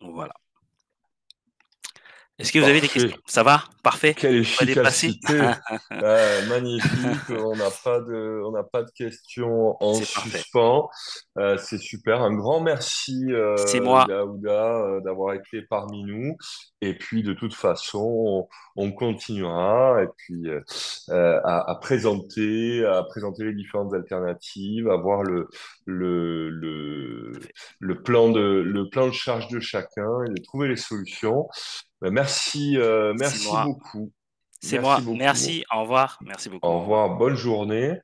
Donc, voilà. Est-ce que vous avez des questions? Parfait. Ça va? Parfait. Quelle On va dépasser. efficacité. Magnifique. On n'a pas de questions en C'est parfait. suspens. C'est super. Un grand merci, C'est moi. Daouda, d'avoir été parmi nous. Et puis, de toute façon, on continuera et puis à présenter les différentes alternatives, à voir le, le, le plan de charge de chacun et de trouver les solutions. Merci, C'est merci moi. beaucoup. C'est Merci moi. beaucoup. Merci. Au revoir. Merci beaucoup. Au Au revoir. revoir. Bonne journée.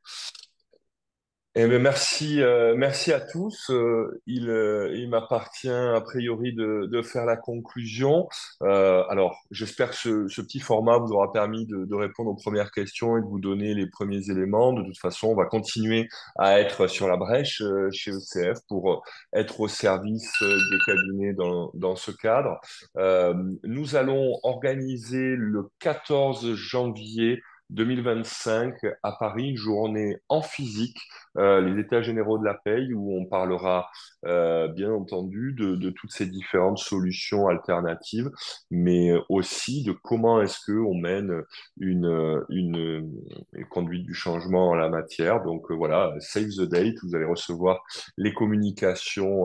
Eh bien, merci, merci à tous. Il m'appartient a priori de faire la conclusion. Alors, j'espère que ce petit format vous aura permis de répondre aux premières questions et de vous donner les premiers éléments. De toute façon, on va continuer à être sur la brèche chez ECF pour être au service des cabinets dans ce cadre. Nous allons organiser le 14 janvier 2025 à Paris, une journée en physique, les États généraux de la paye, où on parlera bien entendu de toutes ces différentes solutions alternatives, mais aussi de comment est-ce que on mène une conduite du changement en la matière. Donc voilà, save the date, vous allez recevoir les communications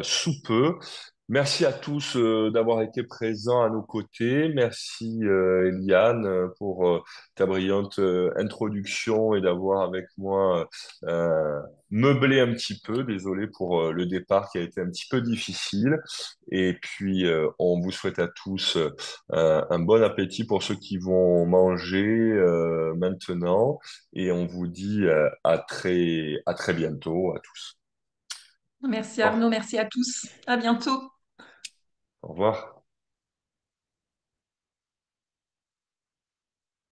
sous peu. Merci à tous d'avoir été présents à nos côtés. Merci Eliane pour ta brillante introduction et d'avoir avec moi meublé un petit peu. Désolé pour le départ qui a été un petit peu difficile. Et puis on vous souhaite à tous un bon appétit pour ceux qui vont manger maintenant. Et on vous dit à très bientôt à tous. Merci Arnaud, merci à tous. À bientôt. Au revoir.